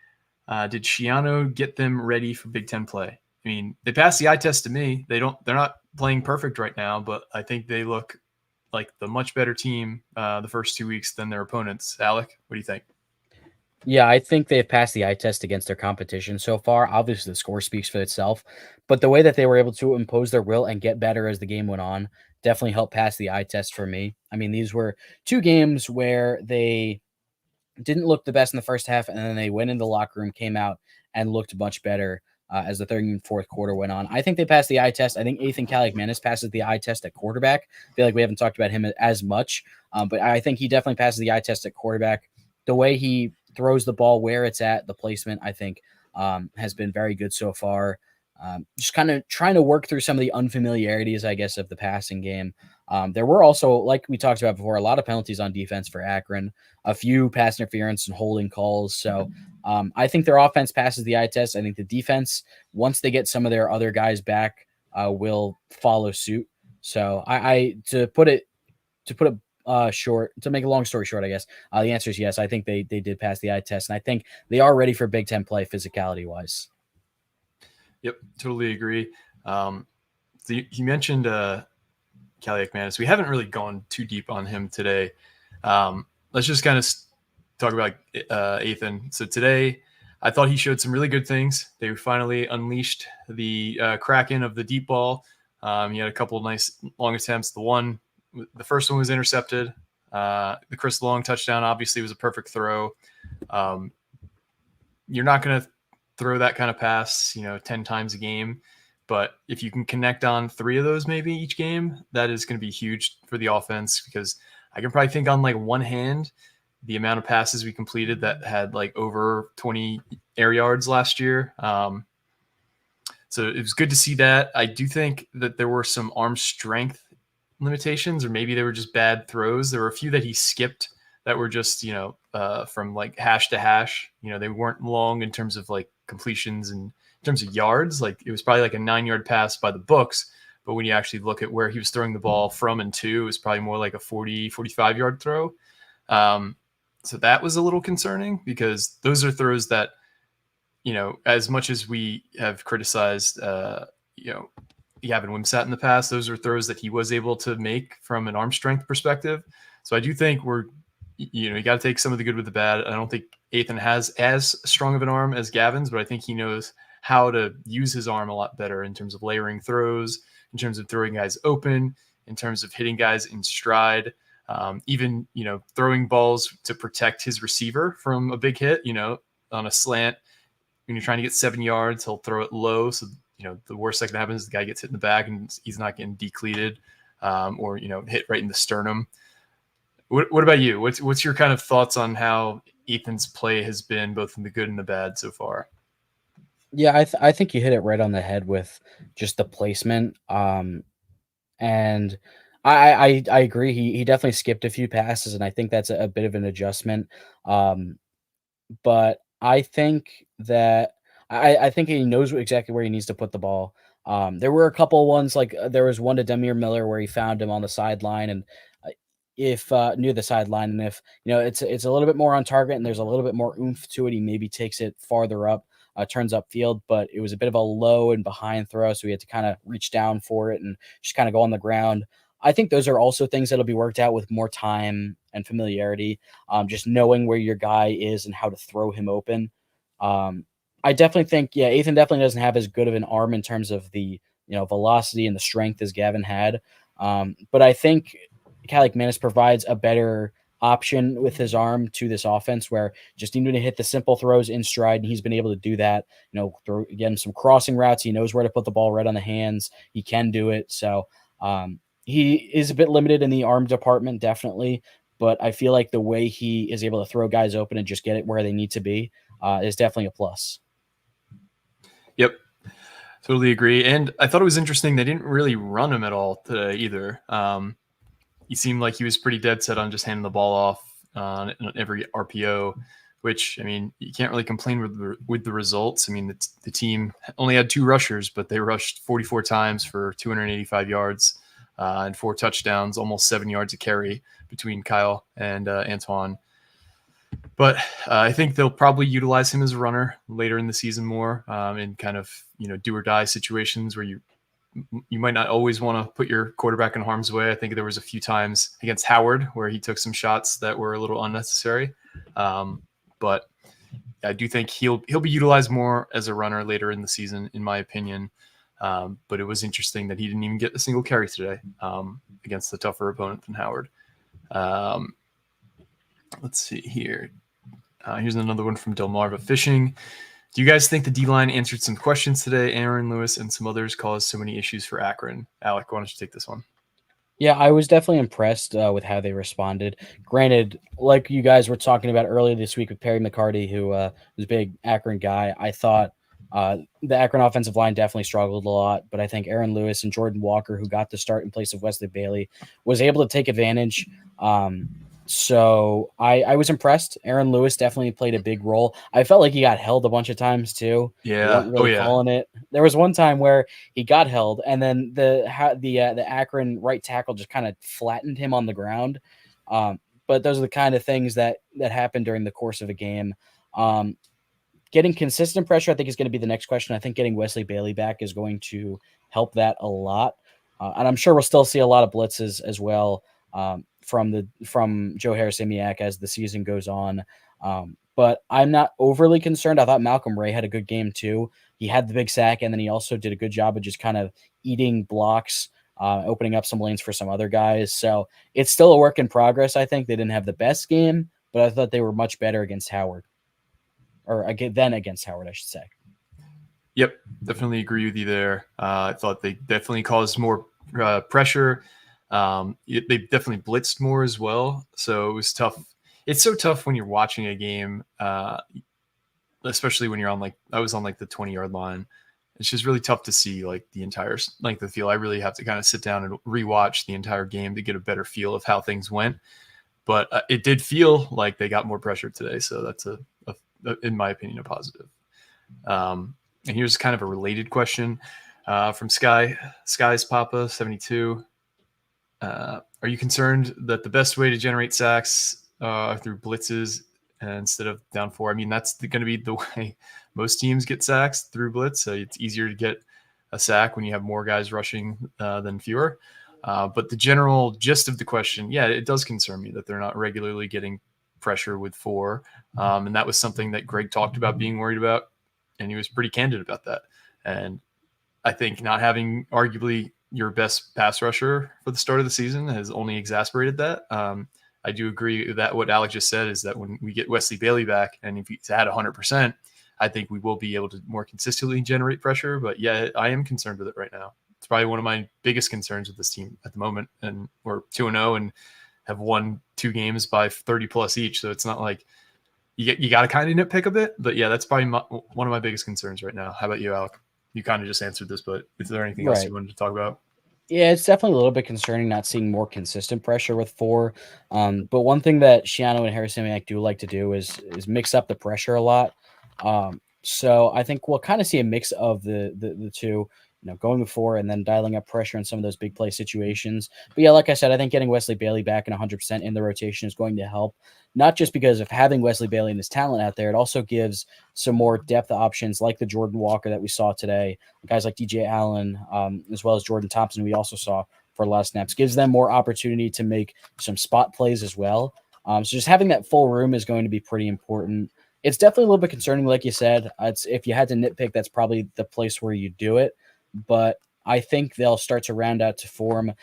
Did Schiano get them ready for Big Ten play? I mean, they passed the eye test to me. They're not playing perfect right now, but I think they look like the much better team the first 2 weeks than their opponents. Alec, what do you think? Yeah, I think they've passed the eye test against their competition so far. Obviously, the score speaks for itself, but the way that they were able to impose their will and get better as the game went on definitely helped pass the eye test for me. I mean, these were 2 games where they didn't look the best in the first half, and then they went into the locker room, came out, and looked much better as the third and fourth quarter went on. I think they passed the eye test. I think Ethan Kaliakmanis passes the eye test at quarterback. I feel like we haven't talked about him as much, but I think he definitely passes the eye test at quarterback. The way he throws the ball, where it's at, the placement, I think has been very good so far. Just kind of trying to work through some of the unfamiliarities, I guess, of the passing game. There were also, like we talked about before, a lot of penalties on defense for Akron, a few pass interference and holding calls. So I think their offense passes the eye test. I think the defense, once they get some of their other guys back, will follow suit. So to make a long story short, I guess the answer is yes. I think they did pass the eye test, and I think they are ready for Big Ten play physicality wise. Yep, totally agree. You mentioned Kaliakmanis. We haven't really gone too deep on him today. Let's just kind of talk about Ethan. So today, I thought he showed some really good things. They finally unleashed the Kraken of the deep ball. He had a couple of nice long attempts. The first one was intercepted. The Chris Long touchdown obviously was a perfect throw. You're not going to throw that kind of pass, 10 times a game. But if you can connect on 3 of those maybe each game, that is going to be huge for the offense, because I can probably think on like one hand the amount of passes we completed that had like over 20 air yards last year. So it was good to see that. I do think that there were some arm strength limitations, or maybe they were just bad throws. There were a few that he skipped that were just, from like hash to hash. They weren't long in terms of like completions and in terms of yards. Like it was probably like a 9-yard pass by the books, but when you actually look at where he was throwing the ball from and to, it was probably more like a 45-yard throw. So that was a little concerning, because those are throws that as much as we have criticized, Gavin Wims in the past, those are throws that he was able to make from an arm strength perspective. So I do think you got to take some of the good with the bad. I don't think Ethan has as strong of an arm as Gavin's, but I think he knows how to use his arm a lot better in terms of layering throws, in terms of throwing guys open, in terms of hitting guys in stride, even, throwing balls to protect his receiver from a big hit, on a slant. When you're trying to get 7 yards, he'll throw it low. So, the worst that can happen is the guy gets hit in the back and he's not getting decleated, or, hit right in the sternum. What about you? What's your kind of thoughts on how Ethan's play has been, both in the good and the bad so far? Yeah, I think you hit it right on the head with just the placement. And I agree. He definitely skipped a few passes, and I think that's a bit of an adjustment. But I think that I think he knows exactly where he needs to put the ball. There were a couple ones, like there was one to Demir Miller where he found him on the sideline, and if near the sideline, and if it's a little bit more on target and there's a little bit more oomph to it, he maybe takes it farther up, turns upfield. But it was a bit of a low and behind throw, so we had to kind of reach down for it and just kind of go on the ground. I think those are also things that'll be worked out with more time and familiarity, just knowing where your guy is and how to throw him open. I definitely think, Ethan definitely doesn't have as good of an arm in terms of the velocity and the strength as Gavin had. But I think Kaliakmanis provides a better option with his arm to this offense, where just need to hit the simple throws in stride, and he's been able to do that. Throw again some crossing routes. He knows where to put the ball right on the hands. He can do it. So he is a bit limited in the arm department, definitely. But I feel like the way he is able to throw guys open and just get it where they need to be is definitely a plus. Yep. Totally agree. And I thought it was interesting. They didn't really run him at all today either. He seemed like he was pretty dead set on just handing the ball off on every RPO, which, I mean, you can't really complain with the results. I mean, the team only had 2 rushers, but they rushed 44 times for 285 yards and 4 touchdowns, almost 7 yards a carry between Kyle and Antoine. But I think they'll probably utilize him as a runner later in the season more, in kind of, do or die situations where you might not always want to put your quarterback in harm's way. I think there was a few times against Howard where he took some shots that were a little unnecessary. But I do think he'll be utilized more as a runner later in the season, in my opinion. But it was interesting that he didn't even get a single carry today against the tougher opponent than Howard. Let's see here. Here's another one from Delmarva Fishing. Do you guys think the D-line answered some questions today? Aaron Lewis and some others caused so many issues for Akron. Alec, why don't you take this one? Yeah, I was definitely impressed with how they responded. Granted, like you guys were talking about earlier this week with Perry McCarty, who was a big Akron guy, I thought the Akron offensive line definitely struggled a lot, but I think Aaron Lewis and Jordan Walker, who got the start in place of Wesley Bailey, was able to take advantage. So I was impressed. Aaron Lewis definitely played a big role. I felt like he got held a bunch of times too. Yeah. They weren't really calling it. There was one time where he got held, and then the Akron right tackle just kind of flattened him on the ground. But those are the kind of things that happen during the course of a game. Getting consistent pressure, I think, is going to be the next question. I think getting Wesley Bailey back is going to help that a lot. And I'm sure we'll still see a lot of blitzes as well from Joe Harris-Amiak as the season goes on. But I'm not overly concerned. I thought Malcolm Ray had a good game too. He had the big sack, and then he also did a good job of just kind of eating blocks, opening up some lanes for some other guys. So it's still a work in progress. I think they didn't have the best game, but I thought they were much better against Howard. Or then against Howard, I should say. Yep, definitely agree with you there. I thought they definitely caused more pressure. They definitely blitzed more as well. So it was tough. It's so tough when you're watching a game, especially when you're on I was on the 20-yard line. It's just really tough to see the entire length of the field. I really have to kind of sit down and rewatch the entire game to get a better feel of how things went. But it did feel like they got more pressure today. So that's in my opinion, a positive. And here's kind of a related question from Sky's Papa 72. Are you concerned that the best way to generate sacks through blitzes instead of down 4. I mean, that's going to be the way most teams get sacks through blitz. So it's easier to get a sack when you have more guys rushing than fewer. But the general gist of the question, yeah, it does concern me that they're not regularly getting pressure with 4. And that was something that Greg talked about being worried about, and he was pretty candid about that. And I think not having arguably your best pass rusher for the start of the season has only exacerbated that. I do agree that what Alex just said is that when we get Wesley Bailey back, and if he's at 100%, I think we will be able to more consistently generate pressure. But yeah, I am concerned with it right now. It's probably one of my biggest concerns with this team at the moment. And we're 2-0 and have won 2 games by 30 plus each. So it's not like you got to kind of nitpick a bit. But yeah, that's probably one of my biggest concerns right now. How about you, Alec? You kind of just answered this, but is there anything else you wanted to talk about? Yeah, it's definitely a little bit concerning not seeing more consistent pressure with 4. But one thing that Schiano and Harrison do like to do is mix up the pressure a lot. So I think we'll kind of see a mix of the two, going with 4 and then dialing up pressure in some of those big play situations. But yeah, like I said, I think getting Wesley Bailey back and 100% in the rotation is going to help. Not just because of having Wesley Bailey and his talent out there, it also gives some more depth options like the Jordan Walker that we saw today, guys like DJ Allen, as well as Jordan Thompson, we also saw for a lot of snaps, gives them more opportunity to make some spot plays as well. So just having that full room is going to be pretty important. It's definitely a little bit concerning, like you said. If you had to nitpick, that's probably the place where you do it. But I think they'll start to round out to form.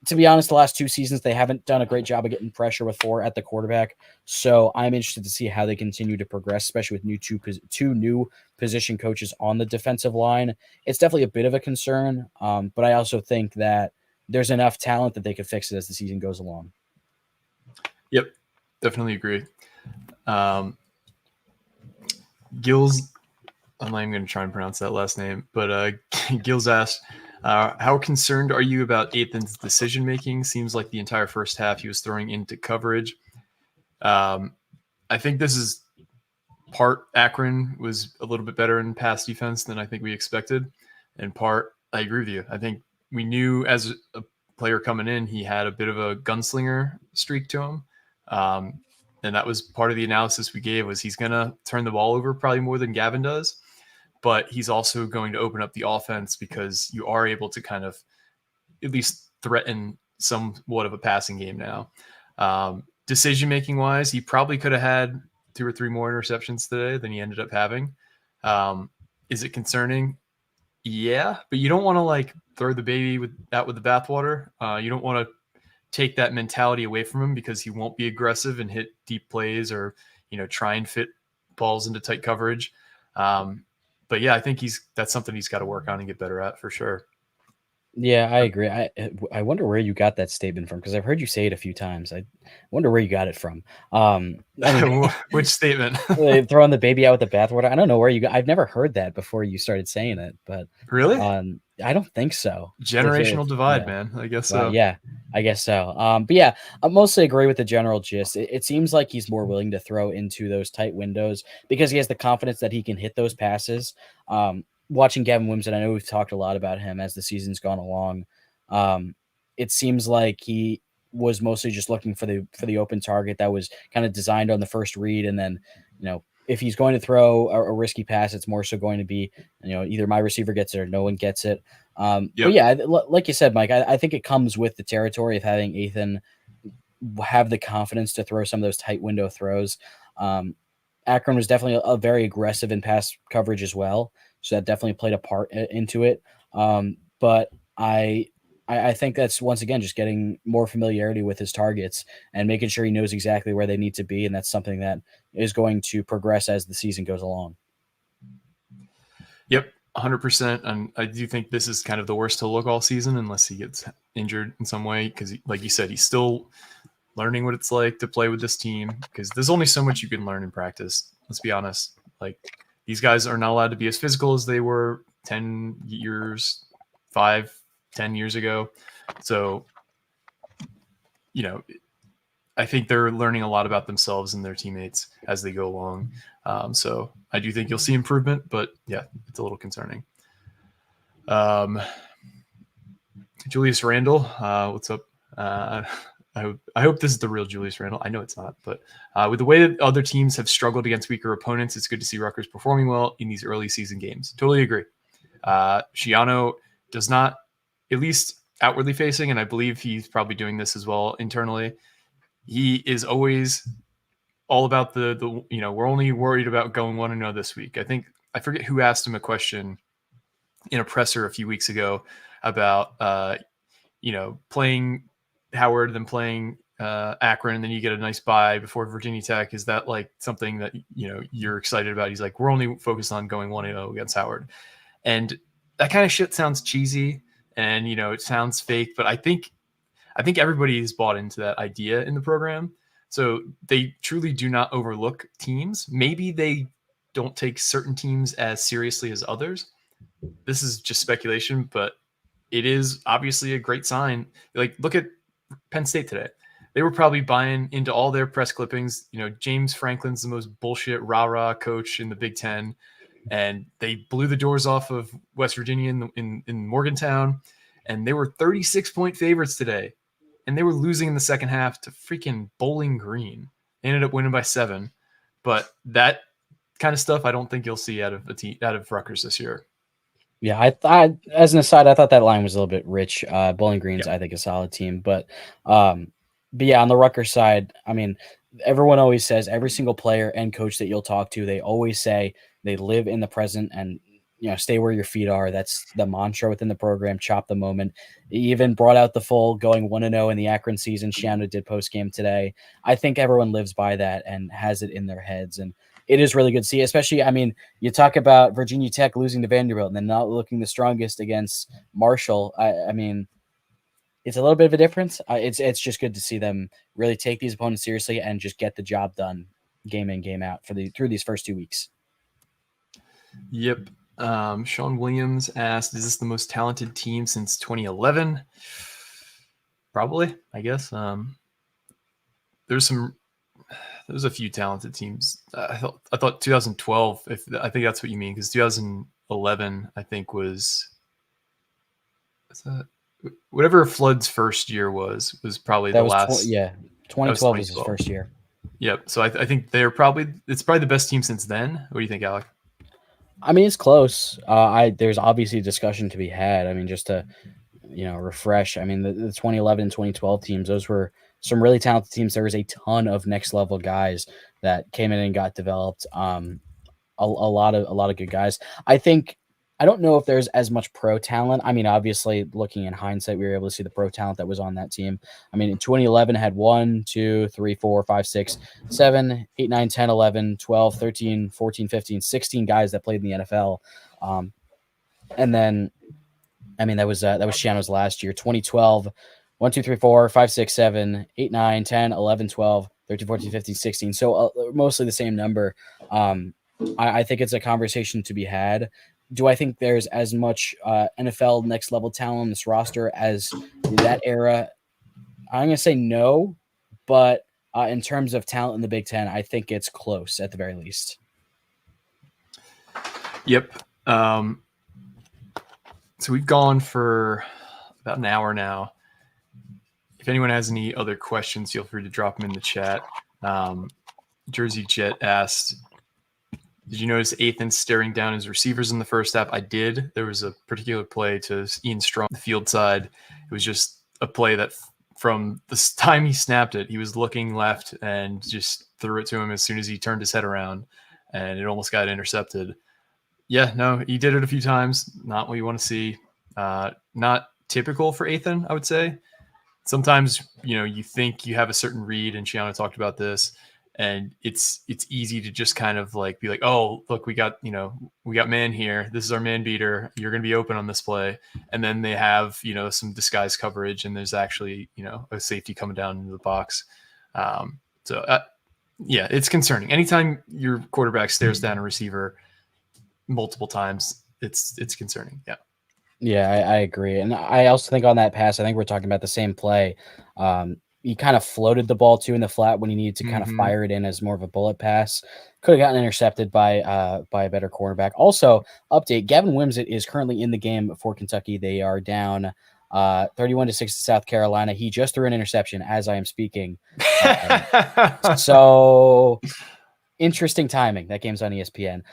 To be honest, the last 2 seasons, they haven't done a great job of getting pressure with 4 at the quarterback. So I'm interested to see how they continue to progress, especially with two new position coaches on the defensive line. It's definitely a bit of a concern, but I also think that there's enough talent that they could fix it as the season goes along. Yep, definitely agree. Gills, I'm not even going to try and pronounce that last name, but Gills asked, how concerned are you about Ethan's decision-making? Seems like the entire first half he was throwing into coverage. I think this is part Akron was a little bit better in pass defense than I think we expected. And part, I agree with you. I think we knew as a player coming in, he had a bit of a gunslinger streak to him. And that was part of the analysis we gave was he's going to turn the ball over probably more than Gavin does. But he's also going to open up the offense because you are able to kind of at least threaten somewhat of a passing game now. Decision-making wise, he probably could have had 2 or 3 more interceptions today than he ended up having. Is it concerning? Yeah, but you don't want to throw the baby out with the bathwater. You don't want to take that mentality away from him because he won't be aggressive and hit deep plays or, try and fit balls into tight coverage. But yeah, I think that's something he's got to work on and get better at for sure. Yeah, I agree. I wonder where you got that statement from because I've heard you say it a few times. I wonder where you got it from. Which statement? Throwing the baby out with the bathwater. I don't know where you got. I've never heard that before you started saying it, but really, I don't think so. Generational divide, man. I guess so. Yeah, I guess so. But yeah, I mostly agree with the general gist. It seems like he's more willing to throw into those tight windows because he has the confidence that he can hit those passes. Watching Gavin Wims, and I know we've talked a lot about him as the season's gone along. It seems like he was mostly just looking for the open target that was kind of designed on the first read, and then if he's going to throw a risky pass, it's more so going to be either my receiver gets it or no one gets it. But yeah, like you said, Mike, I think it comes with the territory of having Ethan have the confidence to throw some of those tight window throws. Akron was definitely a very aggressive in pass coverage as well. So that definitely played a part into it. But I think that's, once again, just getting more familiarity with his targets and making sure he knows exactly where they need to be. And that's something that is going to progress as the season goes along. Yep, 100%. And I do think this is kind of the worst he'll look all season unless he gets injured in some way. Because like you said, he's still learning what it's like to play with this team because there's only so much you can learn in practice. Let's be honest. These guys are not allowed to be as physical as they were 10 years, 10 years ago. So, I think they're learning a lot about themselves and their teammates as they go along. So I do think you'll see improvement, but yeah, it's a little concerning. Julius Randle, what's up? I hope this is the real Julius Randle. I know it's not, but with the way that other teams have struggled against weaker opponents, it's good to see Rutgers performing well in these early season games. Totally agree. Schiano does not, at least outwardly facing, and I believe he's probably doing this as well internally. He is always all about the we're only worried about going 1-0 this week. I forget who asked him a question in a presser a few weeks ago about playing Howard, then playing Akron, and then you get a nice bye before Virginia Tech. Is that like something that you're excited about? He's like, we're only focused on going 1-0 against Howard, and that kind of shit sounds cheesy and it sounds fake, but I think everybody has bought into that idea in the program. So they truly do not overlook teams. Maybe they don't take certain teams as seriously as others. This is just speculation, but it is obviously a great sign. Like, look at Penn State today. They were probably buying into all their press clippings. James Franklin's the most bullshit rah-rah coach in the Big Ten, and they blew the doors off of West Virginia in Morgantown, and they were 36-point favorites today, and they were losing in the second half to freaking Bowling Green. They ended up winning by 7, but that kind of stuff I don't think you'll see out of Rutgers this year. Yeah, I thought, as an aside, I thought that line was a little bit rich. Bowling Green's, I think, a solid team, but yeah, on the Rutgers side, I mean, everyone always says, every single player and coach that you'll talk to, they always say they live in the present and stay where your feet are. That's the mantra within the program. Chop the moment. He even brought out the full going 1-0 in the Akron season. Schiano did postgame today. I think everyone lives by that and has it in their heads, and it is really good to see. Especially, I mean, you talk about Virginia Tech losing to Vanderbilt and then not looking the strongest against Marshall. I mean, it's a little bit of a difference. It's just good to see them really take these opponents seriously and just get the job done game in, game out through these first 2 weeks. Yep. Sean Williams asked, is this the most talented team since 2011? Probably, I guess. There's a few talented teams. I thought 2012, I think that's what you mean, because 2011, I think was whatever Flood's first year was probably the last. 2012 was his first year. Yep. So I think it's probably the best team since then. What do you think, Alec? I mean, it's close. There's obviously a discussion to be had. I mean, just to, refresh. I mean, the 2011 and 2012 teams, those were some really talented teams. There was a ton of next level guys that came in and got developed. A lot of good guys. I don't know if there's as much pro talent. I mean, obviously, looking in hindsight, we were able to see the pro talent that was on that team. I mean, in 2011, had 1, 2, 3, 4, 5, 6, 7, 8, 9, 10, 11, 12, 13, 14, 15, 16 guys that played in the NFL. And then, I mean, that was Schiano's last year. 2012, 1, 2, 3, 4, 5, 6, 7, 8, 9, 10, 11, 12, 13, 14, 15, 16. So mostly the same number. I think it's a conversation to be had. Do I think there's as much NFL next level talent on this roster as that era? I'm going to say no, but in terms of talent in the Big Ten, I think it's close at the very least. Yep. So we've gone for about an hour now. If anyone has any other questions, feel free to drop them in the chat. Jersey Jet asked, did you notice Athan staring down his receivers in the first half? I did. There was a particular play to Ian Strong, the field side. It was just a play that from the time he snapped it, he was looking left and just threw it to him as soon as he turned his head around, and it almost got intercepted. Yeah, no, he did it a few times. Not what you want to see. Not typical for Athan, I would say. Sometimes, you think you have a certain read, and Schiano talked about this, and it's easy to just kind of like be like, oh, look, we got man here. This is our man beater. You're going to be open on this play. And then they have, some disguised coverage, and there's actually, a safety coming down into the box. Yeah, it's concerning. Anytime your quarterback stares down a receiver multiple times, it's concerning. Yeah. Yeah, I agree. And I also think on that pass, I think we're talking about the same play. He kind of floated the ball too in the flat when he needed to kind of fire it in as more of a bullet pass. Could have gotten intercepted by a better cornerback. Also, update, Gavin Wims is currently in the game for Kentucky. They are down 31-6 to South Carolina. He just threw an interception as I am speaking. So interesting timing. That game's on ESPN.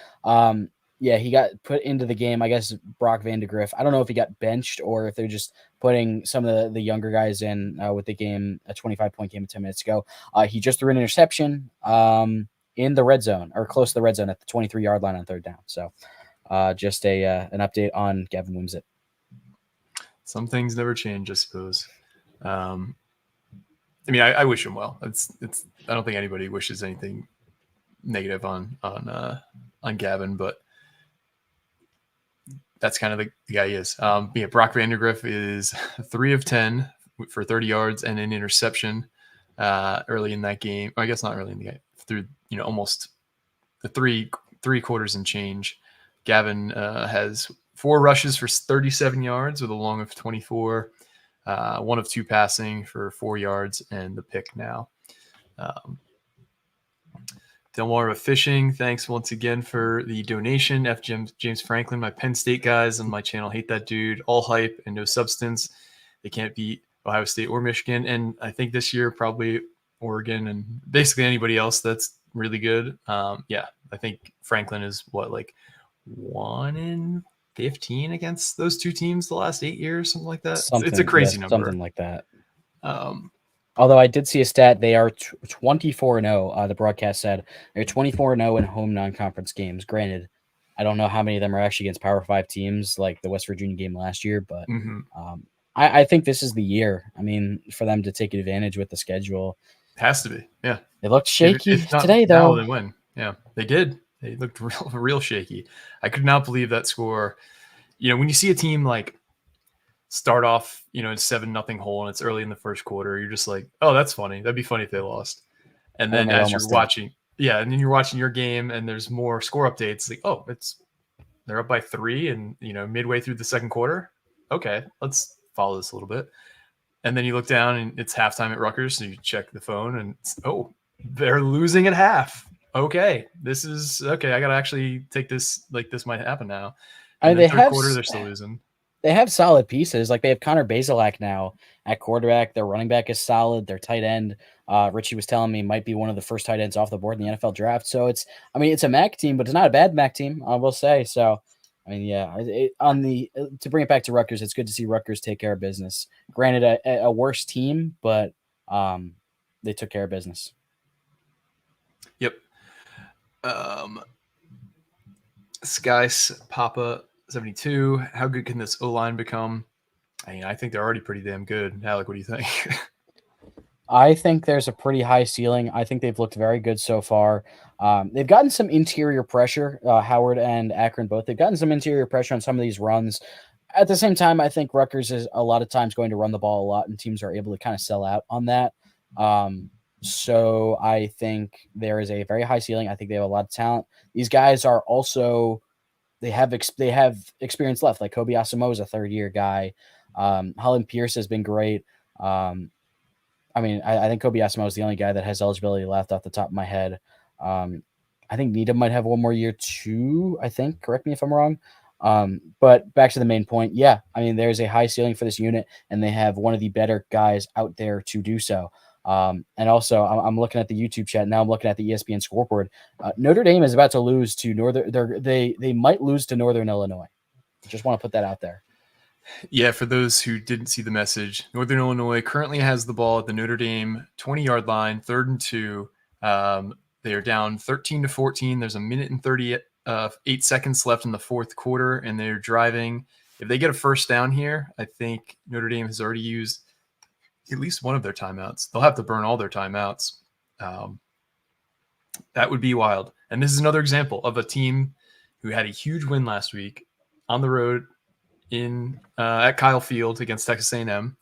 Yeah, he got put into the game. I guess Brock Vandegrift. I don't know if he got benched or if they're just putting some of the younger guys in with the game, a 25-point game 10 minutes ago. He just threw an interception in the red zone or close to the red zone at the 23-yard line on third down. So just an update on Gavin Wims. Some things never change, I suppose. I mean, I wish him well. It's. I don't think anybody wishes anything negative on Gavin, but that's kind of the guy he is. Yeah, Brock Vandegrift is 3 of 10 for 30 yards and an interception early in that game. I guess not early in the game, through almost the three quarters and change. Gavin has 4 rushes for 37 yards with a long of 24, 1 of 2 passing for 4 yards and the pick now. Delmar of Fishing, thanks once again for the donation. James Franklin, my Penn State guys on my channel hate that dude. All hype and no substance. They can't beat Ohio State or Michigan. And I think this year probably Oregon and basically anybody else that's really good. Yeah, I think Franklin is like 1 in 15 against those 2 teams the last 8 years, something like that. It's a crazy number. Something like that. Although I did see a stat, they are 24-0. The broadcast said they're 24-0 in home non-conference games. Granted, I don't know how many of them are actually against Power 5 teams like the West Virginia game last year, but I think this is the year. I mean, for them to take advantage with the schedule. It has to be, yeah. They looked shaky today, though. They win. Yeah, they did. They looked real shaky. I could not believe that score. When you see a team like start off, in 7-0 hole and it's early in the first quarter, you're just like, oh, that's funny. That'd be funny if they lost. And then as you're watching, and then you're watching your game and there's more score updates, like, oh, they're up by 3 and midway through the second quarter. Okay, let's follow this a little bit. And then you look down and it's halftime at Rutgers, so you check the phone and they're losing at half. Okay, this is okay. I gotta actually take this. Like, this might happen now. And the third quarter, they're still losing. They have solid pieces. Like, they have Connor Bazelak now at quarterback. Their running back is solid. Their tight end, Richie was telling me, might be one of the first tight ends off the board in the NFL draft. So it's a MAC team, but it's not a bad MAC team, I will say. So, to bring it back to Rutgers, it's good to see Rutgers take care of business. Granted, a worse team, but they took care of business. Yep. Skies Papa 72. How good can this O-line become? I think they're already pretty damn good. Alec, what do you think? I think there's a pretty high ceiling. I think they've looked very good so far. They've gotten some interior pressure. Howard and Akron both. They've gotten some interior pressure on some of these runs. At the same time, I think Rutgers is a lot of times going to run the ball a lot, and teams are able to kind of sell out on that. So I think there is a very high ceiling. I think they have a lot of talent. These guys are also they have experience left. Like Kobe Asamoah is a third-year guy. Holland Pierce has been great. I think Kobe Asamoah is the only guy that has eligibility left off the top of my head. I think Needham might have one more year too, I think. Correct me if I'm wrong. But back to the main point. Yeah, there's a high ceiling for this unit, and they have one of the better guys out there to do so. And also, I'm looking at the YouTube chat now. I'm looking at the ESPN scoreboard. Notre Dame is about to lose to Northern. They might lose to Northern Illinois. Just want to put that out there. Yeah, for those who didn't see the message, Northern Illinois currently has the ball at the Notre Dame 20-yard line, 3rd and 2. They are down 13-14. There's a minute and 38 seconds left in the fourth quarter, and they're driving. If they get a first down here, I think Notre Dame has already used at least one of their timeouts. They'll have to burn all their timeouts. That would be wild. And this is another example of a team who had a huge win last week on the road at Kyle Field against Texas A&M.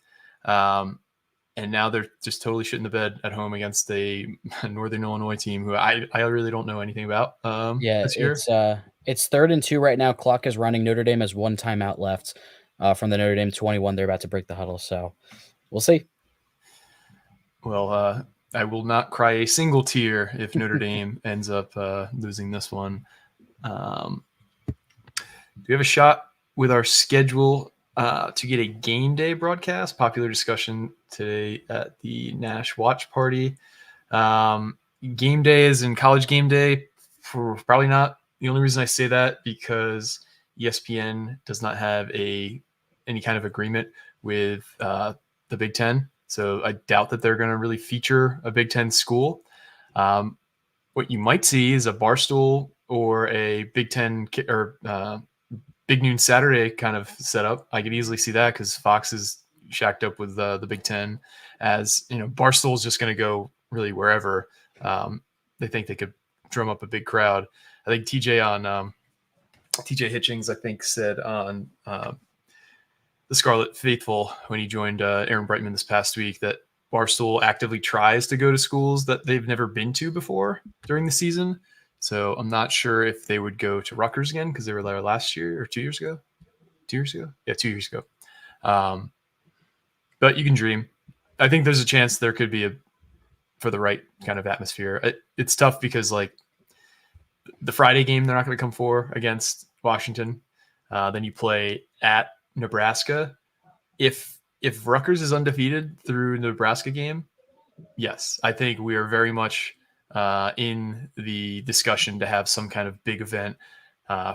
And now they're just totally shitting the bed at home against a Northern Illinois team who I really don't know anything about this year. It's 3rd and 2 right now. Clock is running. Notre Dame has one timeout left from the Notre Dame 21. They're about to break the huddle, so we'll see. Well, I will not cry a single tear if Notre Dame ends up losing this one. Do we have a shot with our schedule? to get a game day broadcast. Popular discussion today at the Nash watch party. Game day is in college game day. Probably not. The only reason I say that because ESPN does not have any kind of agreement with the Big Ten. So I doubt that they're going to really feature a Big Ten school. What you might see is a Barstool or a Big Ten or Big Noon Saturday kind of setup. I could easily see that because Fox is shacked up with the Big Ten. As you know, Barstool's just going to go really wherever they think they could drum up a big crowd. I think TJ Hitchings, I think, said on the Scarlet Faithful when he joined Aaron Brightman this past week that Barstool actively tries to go to schools that they've never been to before during the season. So I'm not sure if they would go to Rutgers again because they were there last year or 2 years ago. 2 years ago? Yeah, 2 years ago. But you can dream. I think there's a chance there could be for the right kind of atmosphere. It's tough because like the Friday game, they're not going to come for against Washington. Then you play at Nebraska. If Rutgers is undefeated through the Nebraska game, yes, I think we are very much in the discussion to have some kind of big event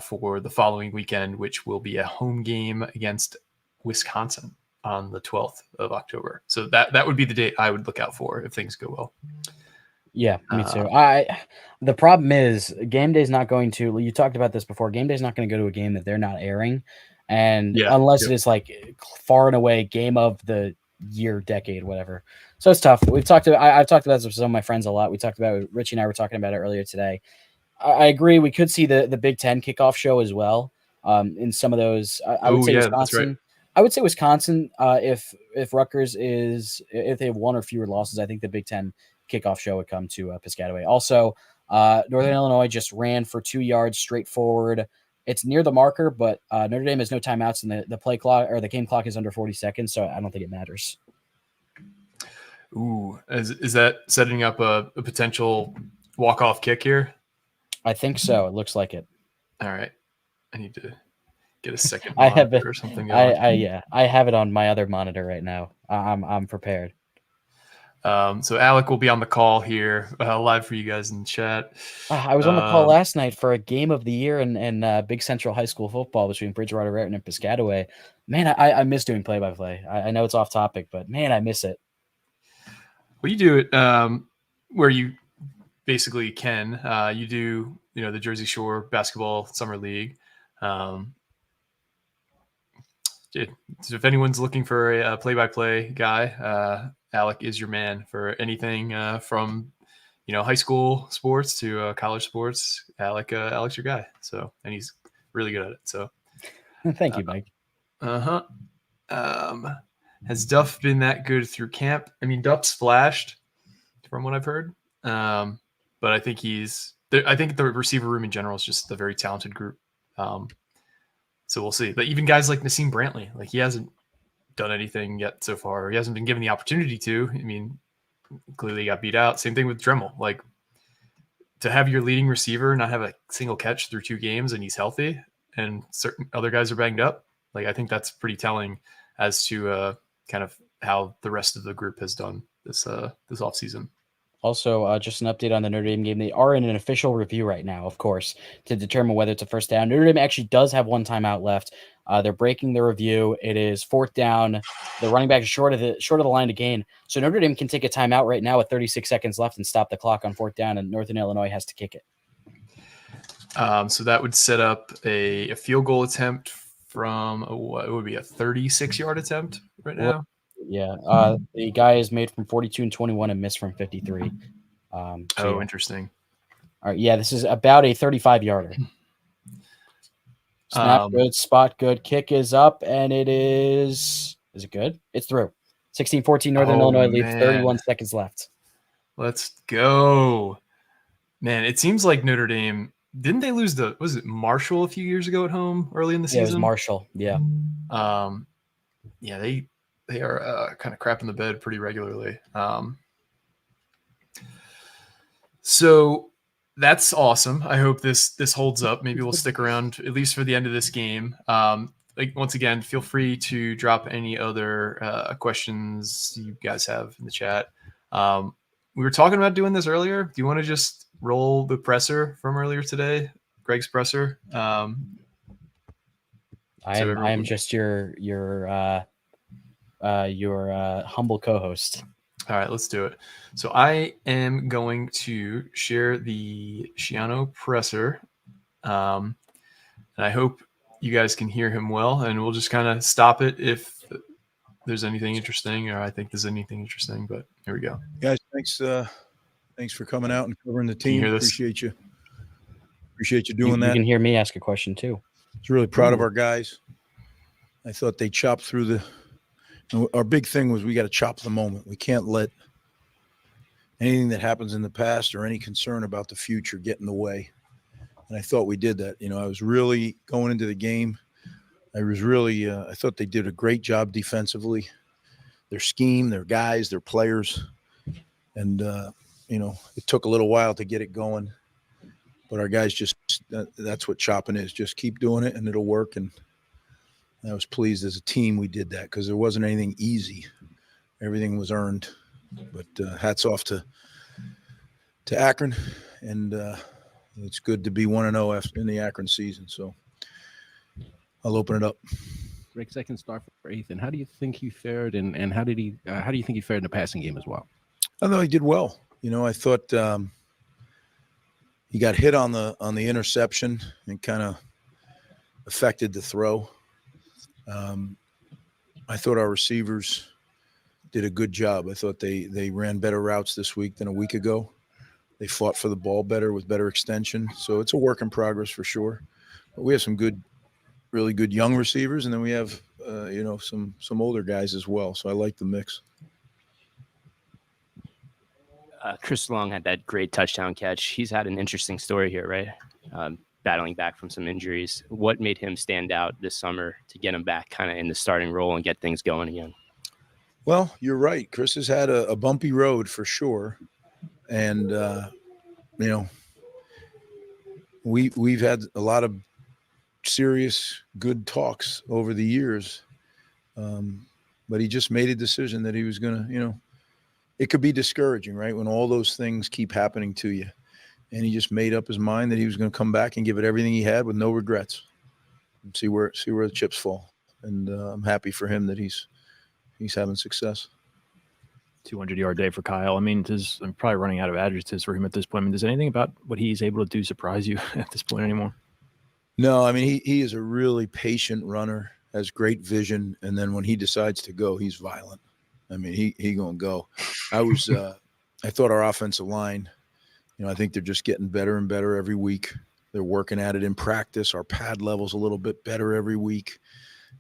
for the following weekend, which will be a home game against Wisconsin on the 12th of October. So that would be the date I would look out for if things go well. Yeah, me too. The problem is game day is not going to, you talked about this before, game day is not going to go to a game that they're not airing. And unless it is like far and away game of the year, decade, whatever. So it's tough. I've talked about this with some of my friends a lot. We talked about it. Richie and I were talking about it earlier today. I agree. We could see the Big Ten kickoff show as well. In some of those, I would say Wisconsin. Right. I would say Wisconsin. If Rutgers if they have one or fewer losses, I think the Big Ten kickoff show would come to Piscataway. Also, Northern Illinois just ran for 2 yards straight forward. It's near the marker, but Notre Dame has no timeouts, and the play clock or the game clock is under 40 seconds, so I don't think it matters. Ooh, is that setting up a potential walk-off kick here? I think so. It looks like it. All right. I need to get a second I have it, or something. I have it on my other monitor right now. I'm prepared. So Alec will be on the call here live for you guys in the chat. I was on the call last night for a game of the year in Big Central High School football between Bridgewater Raritan and Piscataway. Man, I miss doing play-by-play. I know it's off topic, but man, I miss it. Well, you do it where you basically can. You do, the Jersey Shore Basketball Summer League. So if anyone's looking for a play-by-play guy, Alec is your man for anything from, high school sports to college sports. Alec's your guy. So, and he's really good at it. So, thank you, Mike. Has Duff been that good through camp? I mean, Duff's flashed from what I've heard, but I think I think the receiver room in general is just a very talented group. So we'll see. But even guys like Nassim Brantley, like he hasn't done anything yet so far. He hasn't been given the opportunity to. I mean, clearly he got beat out. Same thing with Dremel. Like to have your leading receiver not have a single catch through 2 games and he's healthy and certain other guys are banged up. Like I think that's pretty telling as to kind of how the rest of the group has done this offseason. Also, just an update on the Notre Dame game. They are in an official review right now, of course, to determine whether it's a first down. Notre Dame actually does have 1 timeout left. They're breaking the review. It is 4th down. The running back is short of the line to gain. So Notre Dame can take a timeout right now with 36 seconds left and stop the clock on 4th down, and Northern Illinois has to kick it. So that would set up a field goal attempt from what would be a 36-yard attempt right now. Yeah, the guy is made from 42 and 21 and missed from 53. Interesting. All right, yeah, this is about a 35-yarder. Snap good, spot good, kick is up, and it is it good? It's through. 16-14 Northern Illinois leads, 31 seconds left. Let's go. Man, it seems like Notre Dame, didn't they lose was it Marshall a few years ago at home early in the season? Yeah, it was Marshall, yeah. Yeah, they are kind of crapping the bed pretty regularly. So that's awesome. I hope this holds up. Maybe we'll stick around at least for the end of this game. like, once again, feel free to drop any other questions you guys have in the chat. We were talking about doing this earlier. Do you want to just roll the presser from earlier today, Greg's presser? I am just your humble co-host. All right, let's do it. So I am going to share the Schiano presser, and I hope you guys can hear him well, and we'll just kind of stop it if there's anything interesting, or I think there's anything interesting. But here we go. Guys, thanks for coming out and covering the team. Appreciate you doing that. You can hear me ask a question too. I was really proud of our guys. I thought they chopped through our big thing was we got to chop the moment. We can't let anything that happens in the past or any concern about the future get in the way. And I thought we did that. I was really going into the game. I thought they did a great job defensively. Their scheme, their guys, their players. And, it took a little while to get it going. But our guys that's what chopping is. Just keep doing it and it'll work. And I was pleased as a team we did that because there wasn't anything easy. Everything was earned. But hats off to Akron. And it's good to be 1-0 in the Akron season. So I'll open it up. Rick, second start for Ethan. How do you think he fared, and how do you think he fared in the passing game as well? I thought he did well. I thought he got hit on the interception and kind of affected the throw. I thought our receivers did a good job. I thought they ran better routes this week than a week ago. They fought for the ball better with better extension. So it's a work in progress for sure. But we have some really good young receivers, and then we have some older guys as well. So I like the mix. Chris Long had that great touchdown catch. He's had an interesting story here, right? Battling back from some injuries. What made him stand out this summer to get him back kind of in the starting role and get things going again? Well, you're right. Chris has had a bumpy road for sure. And, we've had a lot of serious, good talks over the years. But he just made a decision that he was going to, it could be discouraging, right? When all those things keep happening to you. And he just made up his mind that he was going to come back and give it everything he had with no regrets and see where the chips fall. And I'm happy for him that he's having success. 200-yard day for Kyle. I mean, I'm probably running out of adjectives for him at this point. I mean, does anything about what he's able to do surprise you at this point anymore? No, I mean, he is a really patient runner, has great vision, and then when he decides to go, he's violent. I mean, he gonna go. I thought our offensive line, I think they're just getting better and better every week. They're working at it in practice. Our pad level's a little bit better every week.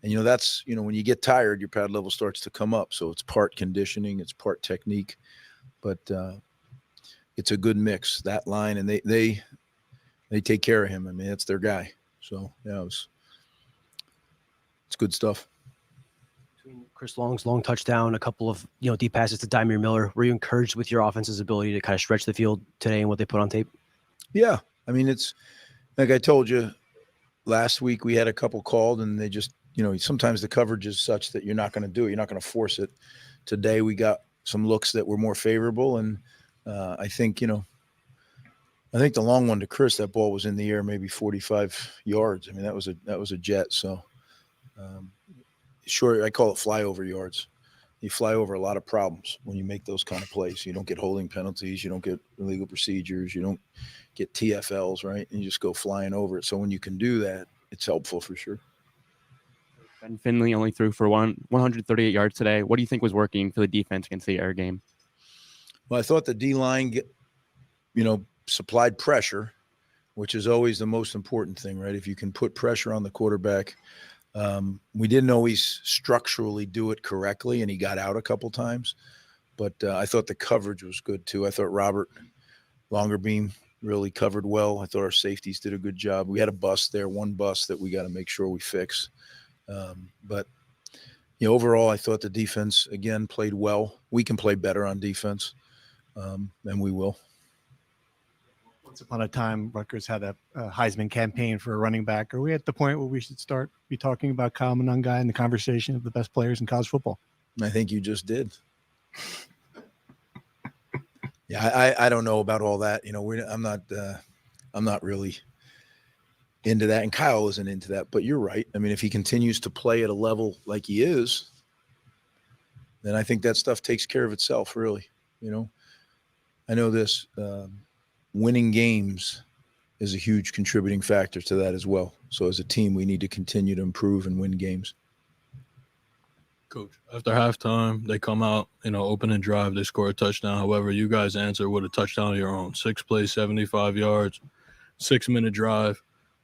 And, that's, when you get tired, your pad level starts to come up. So it's part conditioning, it's part technique, but it's a good mix, that line. And they take care of him. I mean, that's their guy. So, yeah, it's good stuff. Between Chris Long's long touchdown, a couple of, deep passes to Dymere Miller, were you encouraged with your offense's ability to kind of stretch the field today and what they put on tape? Yeah. I mean, it's like I told you last week, we had a couple called and they just, sometimes the coverage is such that you're not going to do it. You're not going to force it. Today we got some looks that were more favorable. And I think the long one to Chris, that ball was in the air, maybe 45 yards. I mean, that was a jet. So sure. I call it flyover yards. You fly over a lot of problems when you make those kind of plays. You don't get holding penalties. You don't get illegal procedures. You don't get TFLs, right? And you just go flying over it. So when you can do that, it's helpful for sure. Ben Finley only threw for 138 yards today. What do you think was working for the defense against the air game? Well, I thought the D-line, supplied pressure, which is always the most important thing, right? If you can put pressure on the quarterback. We didn't always structurally do it correctly, and he got out a couple times. But I thought the coverage was good, too. I thought Robert Longerbeam really covered well. I thought our safeties did a good job. We had a bust there, one bust that we got to make sure we fix. But overall, I thought the defense, again, played well. We can play better on defense, and we will. Once upon a time, Rutgers had a Heisman campaign for a running back. Are we at the point where we should start be talking about Kyle Monangai in the conversation of the best players in college football? I think you just did. Yeah, I don't know about all that. I'm not really into that, and Kyle isn't into that. But you're right. I mean, if he continues to play at a level like he is, then I think that stuff takes care of itself. Really, I know this. Winning games is a huge contributing factor to that as well. So as a team, we need to continue to improve and win games. Coach, after halftime, they come out, opening drive, they score a touchdown. However, you guys answer with a touchdown of your own. 6 plays, 75 yards, 6-minute drive.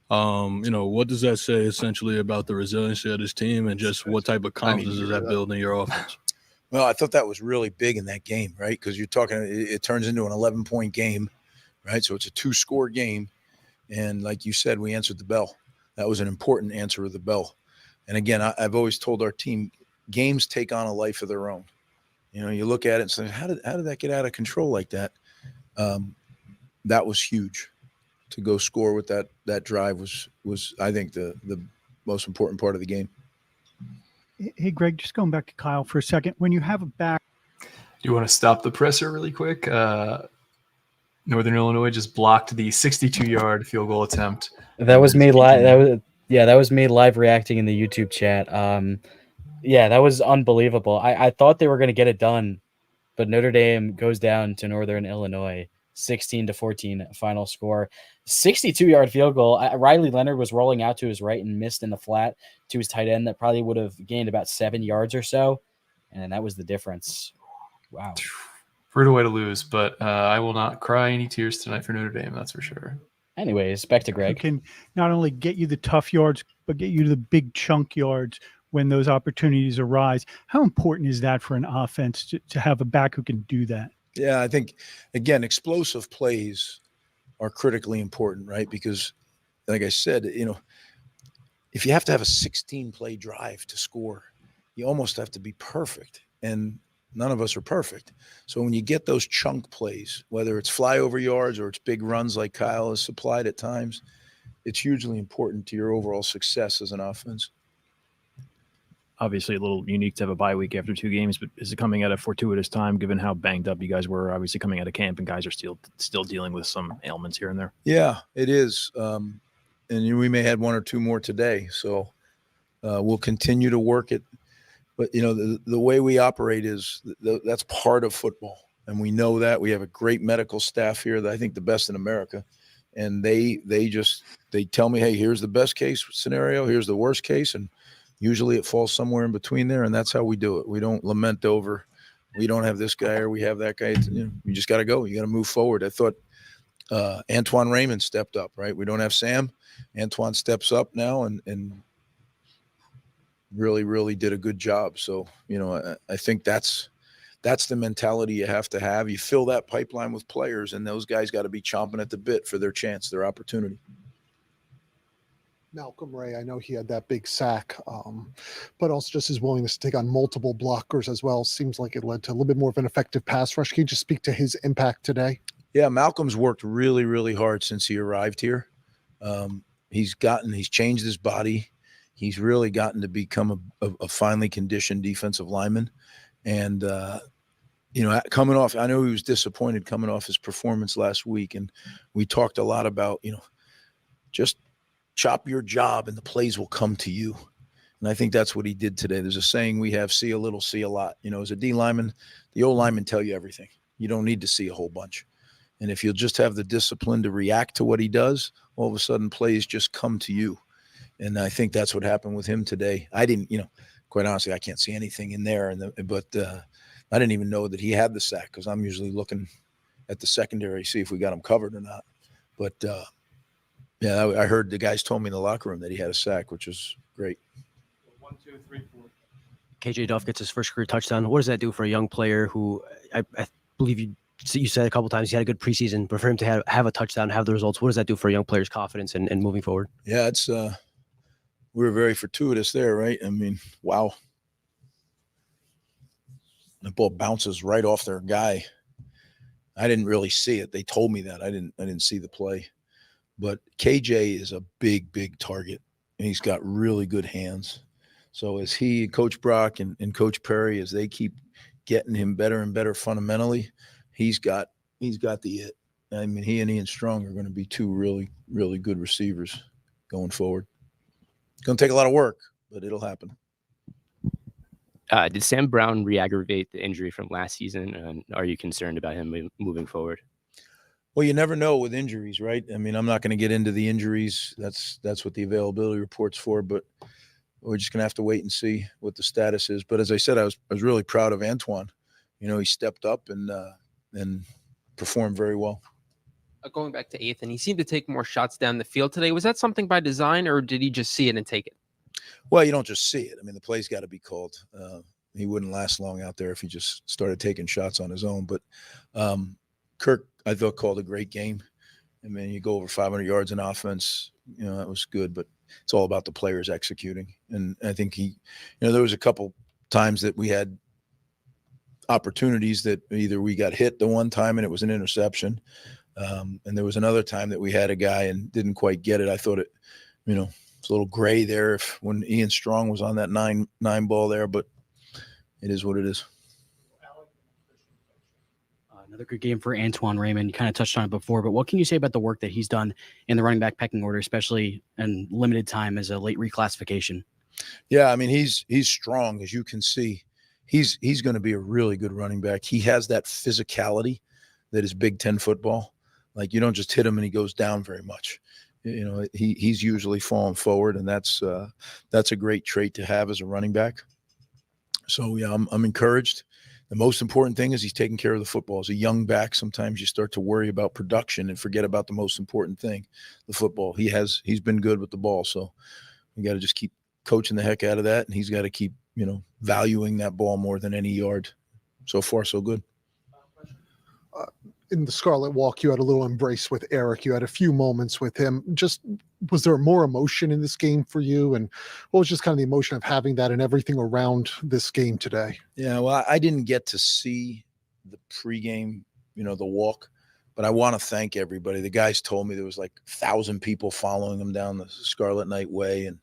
What does that say essentially about the resiliency of this team and just what type of confidence does that build in your offense? Well, I thought that was really big in that game, right? Because you're talking, it turns into an 11-point game, right? So it's a 2-score game. And like you said, we answered the bell. That was an important answer of the bell. And again, I've always told our team, games take on a life of their own. You look at it and say, how did that get out of control like that? That was huge. To go score with that drive was I think the most important part of the game. Hey, Greg, just going back to Kyle for a second. When you have a back, Do you want to stop the presser really quick? Northern Illinois just blocked the 62-yard field goal attempt. That was me live. That was me live reacting in the YouTube chat. That was unbelievable. I thought they were going to get it done, but Notre Dame goes down to Northern Illinois, 16-14 final score. 62-yard field goal. Riley Leonard was rolling out to his right and missed in the flat to his tight end. That probably would have gained about 7 yards or so, and that was the difference. Wow. Brutal way to lose, but I will not cry any tears tonight for Notre Dame, that's for sure. Anyways, back to Greg. who can not only get you the tough yards, but get you the big chunk yards when those opportunities arise. How important is that for an offense to have a back who can do that? Yeah, I think, again, explosive plays are critically important, right? Because, like I said, if you have to have a 16-play drive to score, you almost have to be perfect. And none of us are perfect. So when you get those chunk plays, whether it's flyover yards or it's big runs like Kyle has supplied at times, it's hugely important to your overall success as an offense. Obviously, a little unique to have a bye week after 2 games, but is it coming at a fortuitous time given how banged up you guys were? Obviously, coming out of camp and guys are still dealing with some ailments here and there. Yeah, it is. And we may have 1 or 2 more today. So we'll continue to work it. But, the way we operate is that's part of football. And we know that. We have a great medical staff here that I think the best in America. And they tell me, hey, here's the best case scenario. Here's the worst case. And usually it falls somewhere in between there. And that's how we do it. We don't lament over, we don't have this guy or we have that guy. You just got to go. You got to move forward. I thought Antoine Raymond stepped up, right? We don't have Sam. Antoine steps up now and really, really did a good job. So, I think that's the mentality you have to have. You fill that pipeline with players, and those guys got to be chomping at the bit for their chance, their opportunity. Malcolm Ray, I know he had that big sack, but also just his willingness to take on multiple blockers as well. Seems like it led to a little bit more of an effective pass rush. Can you just speak to his impact today? Yeah, Malcolm's worked really, really hard since he arrived here. He's changed his body. He's really gotten to become a finely conditioned defensive lineman. And, coming off, I know he was disappointed coming off his performance last week. And we talked a lot about, just chop your job and the plays will come to you. And I think that's what he did today. There's a saying we have, see a little, see a lot. As a D lineman, the old linemen tell you everything. You don't need to see a whole bunch. And if you'll just have the discipline to react to what he does, all of a sudden plays just come to you. And I think that's what happened with him today. I didn't, quite honestly, I can't see anything in there. But I didn't even know that he had the sack because I'm usually looking at the secondary, see if we got him covered or not. But, I heard the guys told me in the locker room that he had a sack, which was great. 1, 2, 3, 4. KJ Duff gets his first career touchdown. What does that do for a young player who I believe you said a couple times he had a good preseason, but for him to have a touchdown, have the results, what does that do for a young player's confidence and moving forward? Yeah, it's we were very fortuitous there, right? I mean, wow. The ball bounces right off their guy. I didn't really see it. They told me that. I didn't see the play. But KJ is a big target, and he's got really good hands. So as he, Coach Brock and Coach Perry, as they keep getting him better and better fundamentally, he's got the it. I mean, he and Ian Strong are going to be two really good receivers going forward. It's going to take a lot of work, but it'll happen. Did Sam Brown re-aggravate the injury from last season? And are you concerned about him moving forward? Well, you never know with injuries, right? I mean, I'm not going to get into the injuries. That's what the availability report's for, but we're just going to have to wait and see what the status is. But as I said, I was really proud of Antoine. You know, he stepped up and performed very well. Going back to Ethan, he seemed to take more shots down the field today. Was that something by design, or did he just see it and take it? Well, you don't just see it. I mean, the play's got to be called. He wouldn't last long out there if he just started taking shots on his own. But Kirk, I thought, called a great game. I mean, you go over 500 yards in offense, you know, that was good. But it's all about the players executing. And I think there was a couple times that we had opportunities that either we got hit the one time and it was an interception. And there was another time that we had a guy and didn't quite get it. I thought it's a little gray there when Ian Strong was on that nine ball there, but it is what it is. Another good game for Antoine Raymond. You kind of touched on it before, but what can you say about the work that he's done in the running back pecking order, especially in limited time as a late reclassification? Yeah, I mean, he's strong, as you can see. He's going to be a really good running back. He has that physicality that is Big Ten football. Like, you don't just hit him and he goes down very much. You know, he's usually falling forward, and that's a great trait to have as a running back. So yeah, I'm encouraged. The most important thing is he's taking care of the football. As a young back, sometimes you start to worry about production and forget about the most important thing, the football. He's been good with the ball, so we got to just keep coaching the heck out of that, and he's got to keep valuing that ball more than any yard. So far, so good. In the Scarlet Walk, you had a little embrace with Eric. You had a few moments with him. Just, was there more emotion in this game for you? And what was just kind of the emotion of having that and everything around this game today? Yeah, well, I didn't get to see the pregame, the walk, but I want to thank everybody. The guys told me there was like 1,000 people following him down the Scarlet Night Way. And,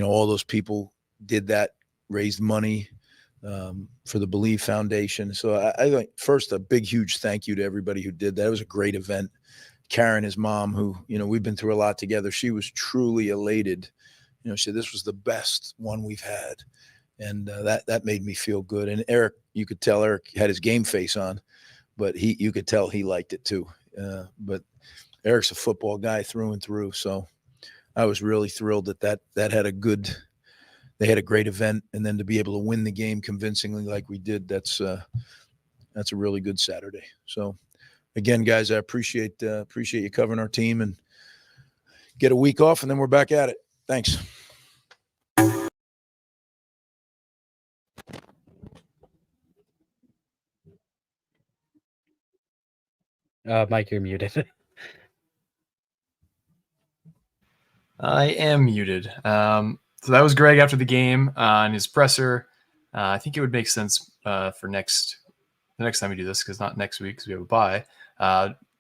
all those people did that, raised money for the Believe Foundation. So I think, first, a big, huge thank you to everybody who did that. It was a great event. Karen, his mom, who, we've been through a lot together, she was truly elated. She said, this was the best one we've had. And that made me feel good. And Eric, you could tell Eric had his game face on, but you could tell he liked it too. But Eric's a football guy through and through. So I was really thrilled that had they had a great event, and then to be able to win the game convincingly like we did, that's a really good Saturday. So again, guys, I appreciate you covering our team, and get a week off, and then we're back at it. Thanks. Mike, you're muted. I am muted. So that was Greg after the game in his presser. I think it would make sense for the next time we do this, because not next week because we have a bye.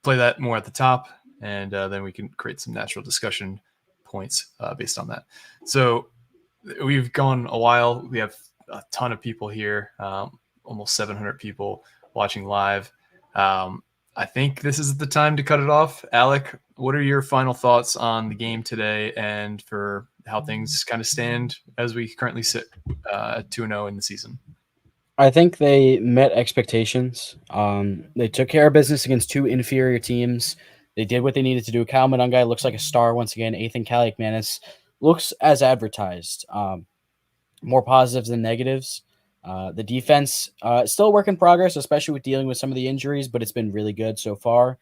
Play that more at the top, and then we can create some natural discussion points based on that. So we've gone a while. We have a ton of people here, almost 700 people watching live. I think this is the time to cut it off. Alec, what are your final thoughts on the game today and for how things kind of stand as we currently sit at 2-0 in the season? I think they met expectations. They took care of business against two inferior teams. They did what they needed to do. Kyle Monangai looks like a star once again. Ethan Kaliakmanis looks as advertised. More positives than negatives. The defense still a work in progress, especially with dealing with some of the injuries, but it's been really good so far.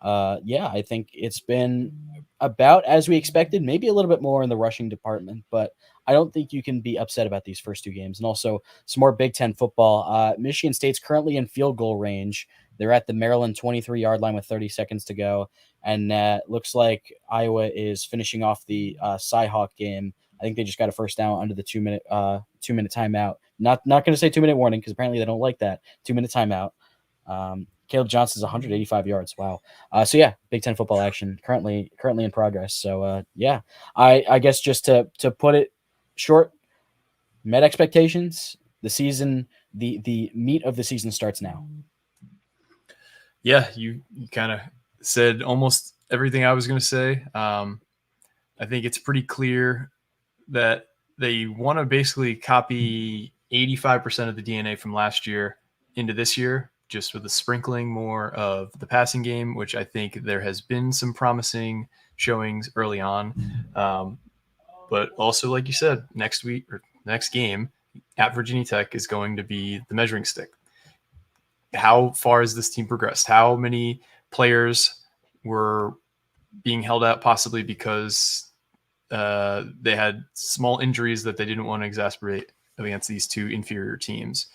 I think it's been about as we expected, maybe a little bit more in the rushing department, but I don't think you can be upset about these first two games. And also some more Big Ten football. Michigan State's currently in field goal range. They're at the Maryland 23-yard line with 30 seconds to go. And looks like Iowa is finishing off the Cy-Hawk game. I think they just got a first down under the 2-minute timeout. Not going to say 2-minute warning, because apparently they don't like that. 2-minute timeout. Caleb Johnson's 185 yards. Wow. So yeah, Big Ten football action currently in progress. So yeah, I guess just to put it short, met expectations. The season, the meat of the season starts now. Yeah, you kind of said almost everything I was going to say. I think it's pretty clear that they want to basically copy 85% of the DNA from last year into this year, just with a sprinkling more of the passing game, which I think there has been some promising showings early on. But also, like you said, next game at Virginia Tech is going to be the measuring stick. How far has this team progressed? How many players were being held out possibly because they had small injuries that they didn't want to exacerbate against these two inferior teams?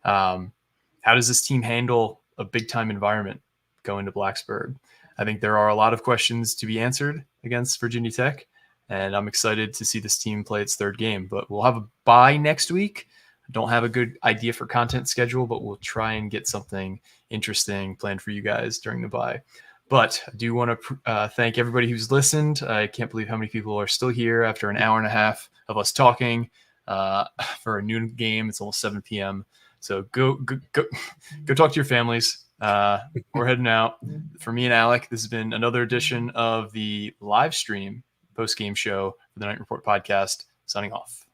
How does this team handle a big-time environment going to Blacksburg? I think there are a lot of questions to be answered against Virginia Tech, and I'm excited to see this team play its third game. But we'll have a bye next week. I don't have a good idea for content schedule, but we'll try and get something interesting planned for you guys during the bye. But I do want to thank everybody who's listened. I can't believe how many people are still here after an hour and a half of us talking for a noon game. It's almost 7 p.m. So go talk to your families. We're heading out. For me and Alec, this has been another edition of the live stream post-game show for the Knight Report podcast. Signing off.